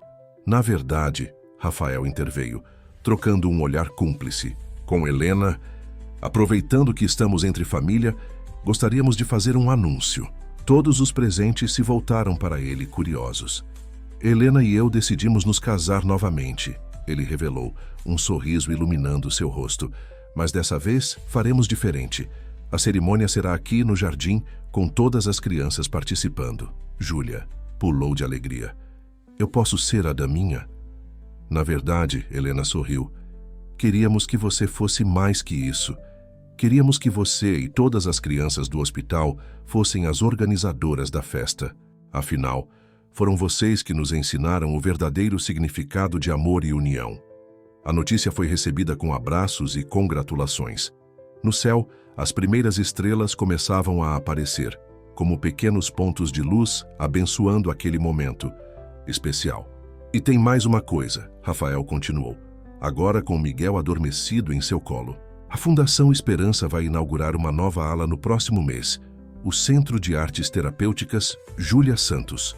Na verdade, Rafael interveio, trocando um olhar cúmplice. Com Helena, aproveitando que estamos entre família, gostaríamos de fazer um anúncio. Todos os presentes se voltaram para ele, curiosos. Helena e eu decidimos nos casar novamente, ele revelou, um sorriso iluminando seu rosto. Mas dessa vez faremos diferente. A cerimônia será aqui no jardim, com todas as crianças participando. Júlia pulou de alegria. Eu posso ser a daminha? Na verdade, Helena sorriu. Queríamos que você fosse mais que isso. Queríamos que você e todas as crianças do hospital fossem as organizadoras da festa. Afinal, foram vocês que nos ensinaram o verdadeiro significado de amor e união. A notícia foi recebida com abraços e congratulações. No céu, as primeiras estrelas começavam a aparecer, como pequenos pontos de luz abençoando aquele momento especial. E tem mais uma coisa, Rafael continuou, agora com Miguel adormecido em seu colo. A Fundação Esperança vai inaugurar uma nova ala no próximo mês, o Centro de Artes Terapêuticas Júlia Santos.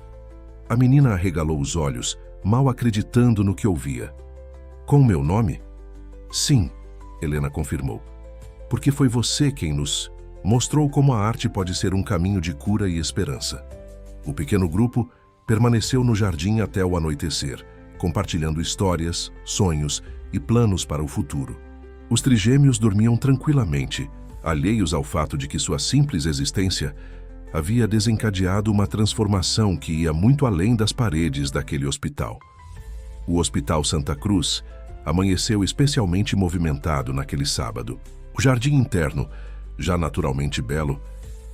A menina arregalou os olhos, mal acreditando no que ouvia. Com meu nome? Sim, Helena confirmou. Porque foi você quem nos mostrou como a arte pode ser um caminho de cura e esperança. O pequeno grupo permaneceu no jardim até o anoitecer, compartilhando histórias, sonhos e planos para o futuro. Os trigêmeos dormiam tranquilamente, alheios ao fato de que sua simples existência havia desencadeado uma transformação que ia muito além das paredes daquele hospital. O Hospital Santa Cruz amanheceu especialmente movimentado naquele sábado. O jardim interno, já naturalmente belo,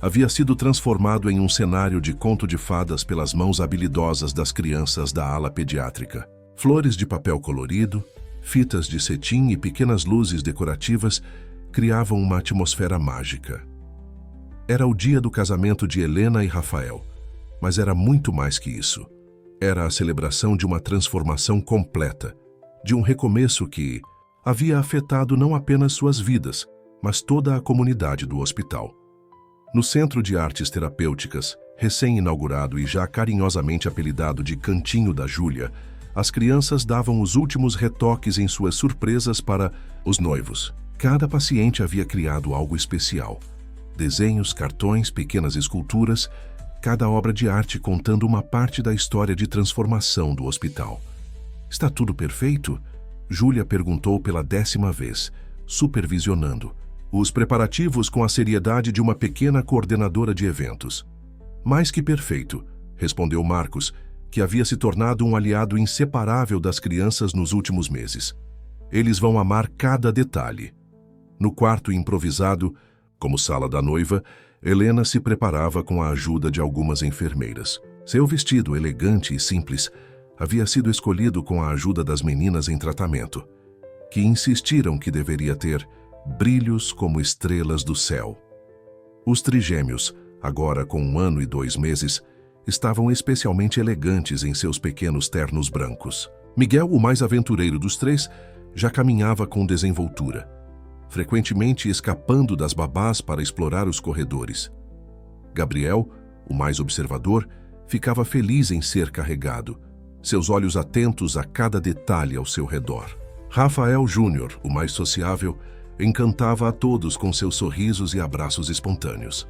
havia sido transformado em um cenário de conto de fadas pelas mãos habilidosas das crianças da ala pediátrica. Flores de papel colorido, fitas de cetim e pequenas luzes decorativas criavam uma atmosfera mágica. Era o dia do casamento de Helena e Rafael, mas era muito mais que isso. Era a celebração de uma transformação completa, de um recomeço que havia afetado não apenas suas vidas, mas toda a comunidade do hospital. No Centro de Artes Terapêuticas, recém-inaugurado e já carinhosamente apelidado de Cantinho da Júlia, as crianças davam os últimos retoques em suas surpresas para os noivos. Cada paciente havia criado algo especial. Desenhos, cartões, pequenas esculturas, cada obra de arte contando uma parte da história de transformação do hospital. Está tudo perfeito? Júlia perguntou pela 10ª vez, supervisionando os preparativos com a seriedade de uma pequena coordenadora de eventos. Mais que perfeito, respondeu Marcos, que havia se tornado um aliado inseparável das crianças nos últimos meses. Eles vão amar cada detalhe. No quarto improvisado, Como sala da noiva, Helena se preparava com a ajuda de algumas enfermeiras. Seu vestido, elegante e simples, havia sido escolhido com a ajuda das meninas em tratamento, que insistiram que deveria ter brilhos como estrelas do céu. Os trigêmeos, agora com 1 ano e 2 meses, estavam especialmente elegantes em seus pequenos ternos brancos. Miguel, o mais aventureiro dos 3, já caminhava com desenvoltura, frequentemente escapando das babás para explorar os corredores. Gabriel, o mais observador, ficava feliz em ser carregado, seus olhos atentos a cada detalhe ao seu redor. Rafael Júnior, o mais sociável, encantava a todos com seus sorrisos e abraços espontâneos.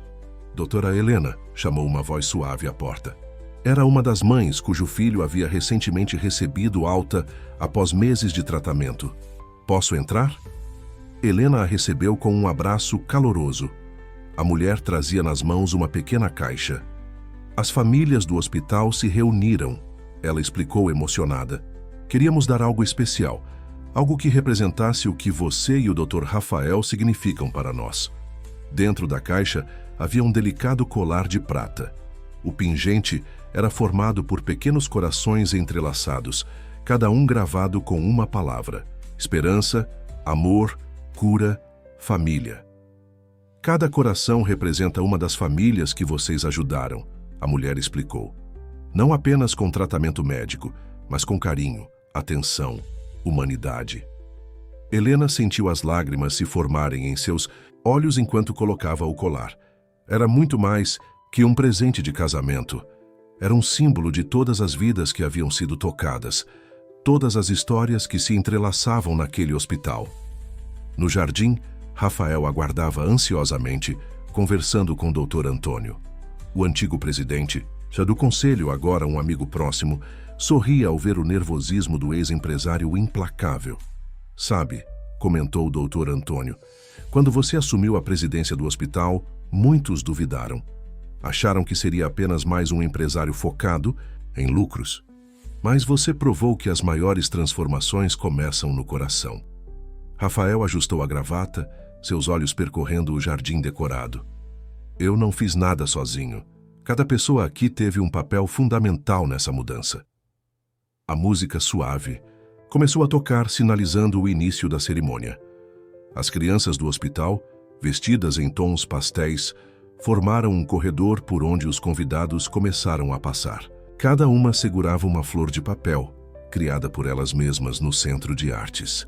Doutora Helena, chamou uma voz suave à porta. Era uma das mães cujo filho havia recentemente recebido alta após meses de tratamento. Posso entrar? Helena a recebeu com um abraço caloroso. A mulher trazia nas mãos uma pequena caixa. As famílias do hospital se reuniram. Ela explicou emocionada. Queríamos dar algo especial, algo que representasse o que você e o Dr. Rafael significam para nós. Dentro da caixa havia um delicado colar de prata. O pingente era formado por pequenos corações entrelaçados, cada um gravado com uma palavra: esperança, amor, cura, família. Cada coração representa uma das famílias que vocês ajudaram, a mulher explicou. Não apenas com tratamento médico, mas com carinho, atenção, humanidade. Helena sentiu as lágrimas se formarem em seus olhos enquanto colocava o colar. Era muito mais que um presente de casamento. Era um símbolo de todas as vidas que haviam sido tocadas, todas as histórias que se entrelaçavam naquele hospital. No jardim, Rafael aguardava ansiosamente, conversando com o Dr. Antônio. O antigo presidente, já do conselho, agora um amigo próximo, sorria ao ver o nervosismo do ex-empresário implacável. Sabe, comentou o Dr. Antônio, quando você assumiu a presidência do hospital, muitos duvidaram. Acharam que seria apenas mais um empresário focado em lucros. Mas você provou que as maiores transformações começam no coração. Rafael ajustou a gravata, seus olhos percorrendo o jardim decorado. Eu não fiz nada sozinho. Cada pessoa aqui teve um papel fundamental nessa mudança. A música suave começou a tocar, sinalizando o início da cerimônia. As crianças do hospital, vestidas em tons pastéis, formaram um corredor por onde os convidados começaram a passar. Cada uma segurava uma flor de papel, criada por elas mesmas no Centro de Artes.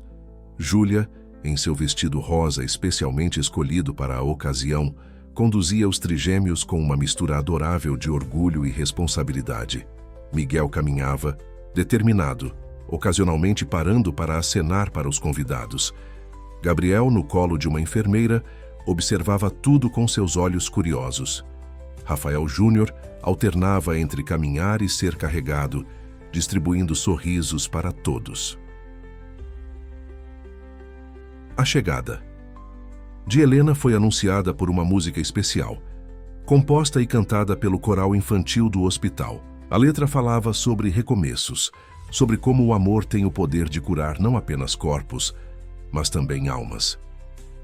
Júlia, em seu vestido rosa especialmente escolhido para a ocasião, conduzia os trigêmeos com uma mistura adorável de orgulho e responsabilidade. Miguel caminhava, determinado, ocasionalmente parando para acenar para os convidados. Gabriel, no colo de uma enfermeira, observava tudo com seus olhos curiosos. Rafael Júnior alternava entre caminhar e ser carregado, distribuindo sorrisos para todos. A chegada de Helena foi anunciada por uma música especial, composta e cantada pelo coral infantil do hospital. A letra falava sobre recomeços, sobre como o amor tem o poder de curar não apenas corpos, mas também almas.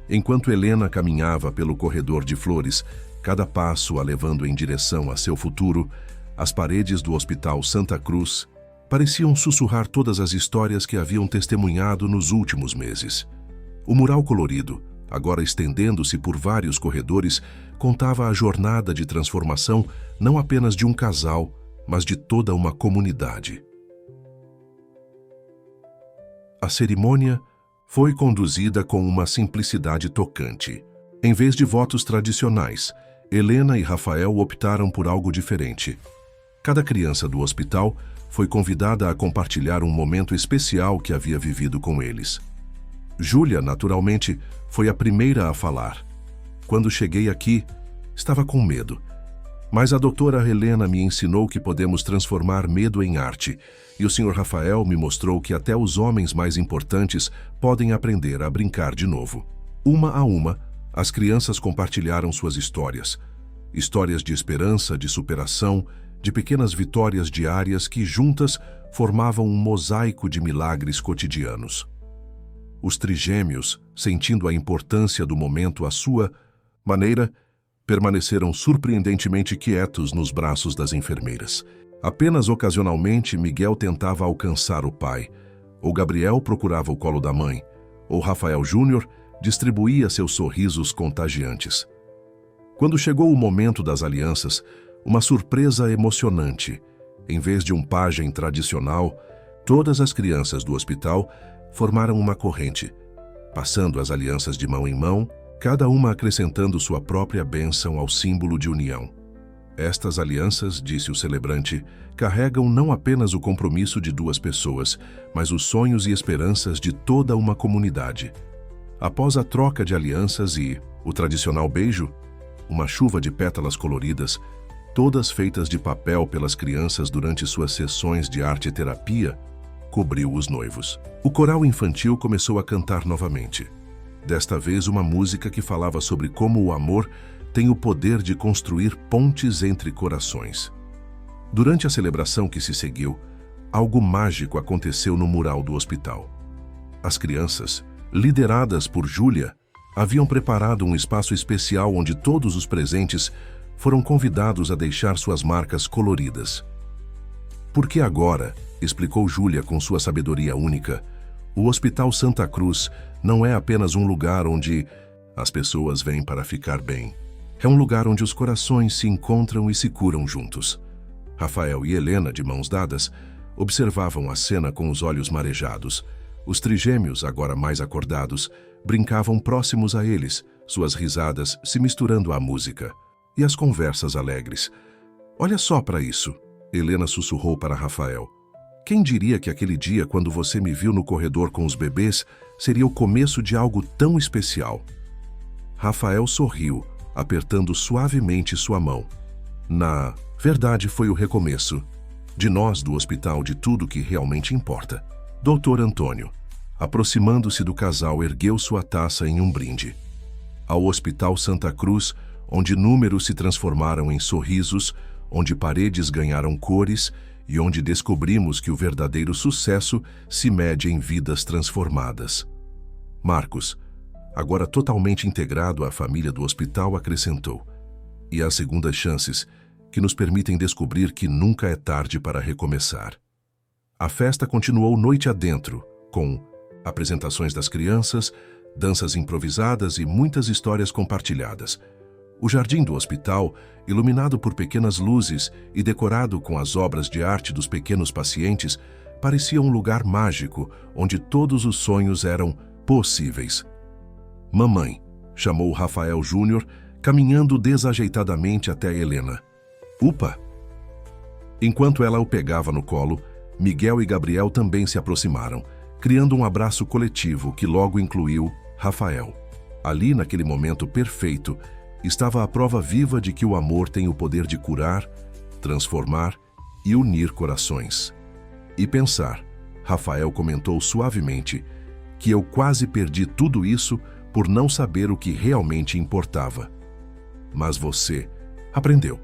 Enquanto Helena caminhava pelo corredor de flores, cada passo a levando em direção a seu futuro, as paredes do Hospital Santa Cruz pareciam sussurrar todas as histórias que haviam testemunhado nos últimos meses. O mural colorido, agora estendendo-se por vários corredores, contava a jornada de transformação não apenas de um casal, mas de toda uma comunidade. A cerimônia foi conduzida com uma simplicidade tocante. Em vez de votos tradicionais, Helena e Rafael optaram por algo diferente. Cada criança do hospital foi convidada a compartilhar um momento especial que havia vivido com eles. Júlia, naturalmente, foi a primeira a falar. Quando cheguei aqui, estava com medo. Mas a doutora Helena me ensinou que podemos transformar medo em arte, e o Sr. Rafael me mostrou que até os homens mais importantes podem aprender a brincar de novo. Uma a uma, as crianças compartilharam suas histórias. Histórias de esperança, de superação, de pequenas vitórias diárias que juntas formavam um mosaico de milagres cotidianos. Os trigêmeos, sentindo a importância do momento à sua, maneira, permaneceram surpreendentemente quietos nos braços das enfermeiras. Apenas ocasionalmente Miguel tentava alcançar o pai, ou Gabriel procurava o colo da mãe, ou Rafael Júnior distribuía seus sorrisos contagiantes. Quando chegou o momento das alianças, uma surpresa emocionante. Em vez de um pajem tradicional, todas as crianças do hospital formaram uma corrente, passando as alianças de mão em mão, cada uma acrescentando sua própria bênção ao símbolo de união. Estas alianças, disse o celebrante, carregam não apenas o compromisso de duas pessoas, mas os sonhos e esperanças de toda uma comunidade. Após a troca de alianças e o tradicional beijo, uma chuva de pétalas coloridas, todas feitas de papel pelas crianças durante suas sessões de arte-terapia, cobriu os noivos. O coral infantil começou a cantar novamente. Desta vez uma música que falava sobre como o amor tem o poder de construir pontes entre corações. Durante a celebração que se seguiu, algo mágico aconteceu no mural do hospital. As crianças, lideradas por Júlia, haviam preparado um espaço especial onde todos os presentes foram convidados a deixar suas marcas coloridas. Porque agora, explicou Júlia com sua sabedoria única, o Hospital Santa Cruz não é apenas um lugar onde as pessoas vêm para ficar bem. É um lugar onde os corações se encontram e se curam juntos. Rafael e Helena, de mãos dadas, observavam a cena com os olhos marejados. Os trigêmeos, agora mais acordados, brincavam próximos a eles, suas risadas se misturando à música. E as conversas alegres. Olha só para isso, Helena sussurrou para Rafael. Quem diria que aquele dia, quando você me viu no corredor com os bebês, seria o começo de algo tão especial? Rafael sorriu, apertando suavemente sua mão. Na verdade, foi o recomeço. De nós do hospital, de tudo que realmente importa. Doutor Antônio, aproximando-se do casal, ergueu sua taça em um brinde. Ao Hospital Santa Cruz, onde números se transformaram em sorrisos, onde paredes ganharam cores e onde descobrimos que o verdadeiro sucesso se mede em vidas transformadas. Marcos, agora totalmente integrado à família do hospital, acrescentou. E há segundas chances que nos permitem descobrir que nunca é tarde para recomeçar. A festa continuou noite adentro, com apresentações das crianças, danças improvisadas e muitas histórias compartilhadas. O jardim do hospital, iluminado por pequenas luzes e decorado com as obras de arte dos pequenos pacientes, parecia um lugar mágico onde todos os sonhos eram possíveis. Mamãe, chamou Rafael Júnior, caminhando desajeitadamente até Helena. Upa! Enquanto ela o pegava no colo, Miguel e Gabriel também se aproximaram, criando um abraço coletivo que logo incluiu Rafael. Ali, naquele momento perfeito, estava a prova viva de que o amor tem o poder de curar, transformar e unir corações. E pensar, Rafael comentou suavemente, que eu quase perdi tudo isso por não saber o que realmente importava. Mas você aprendeu.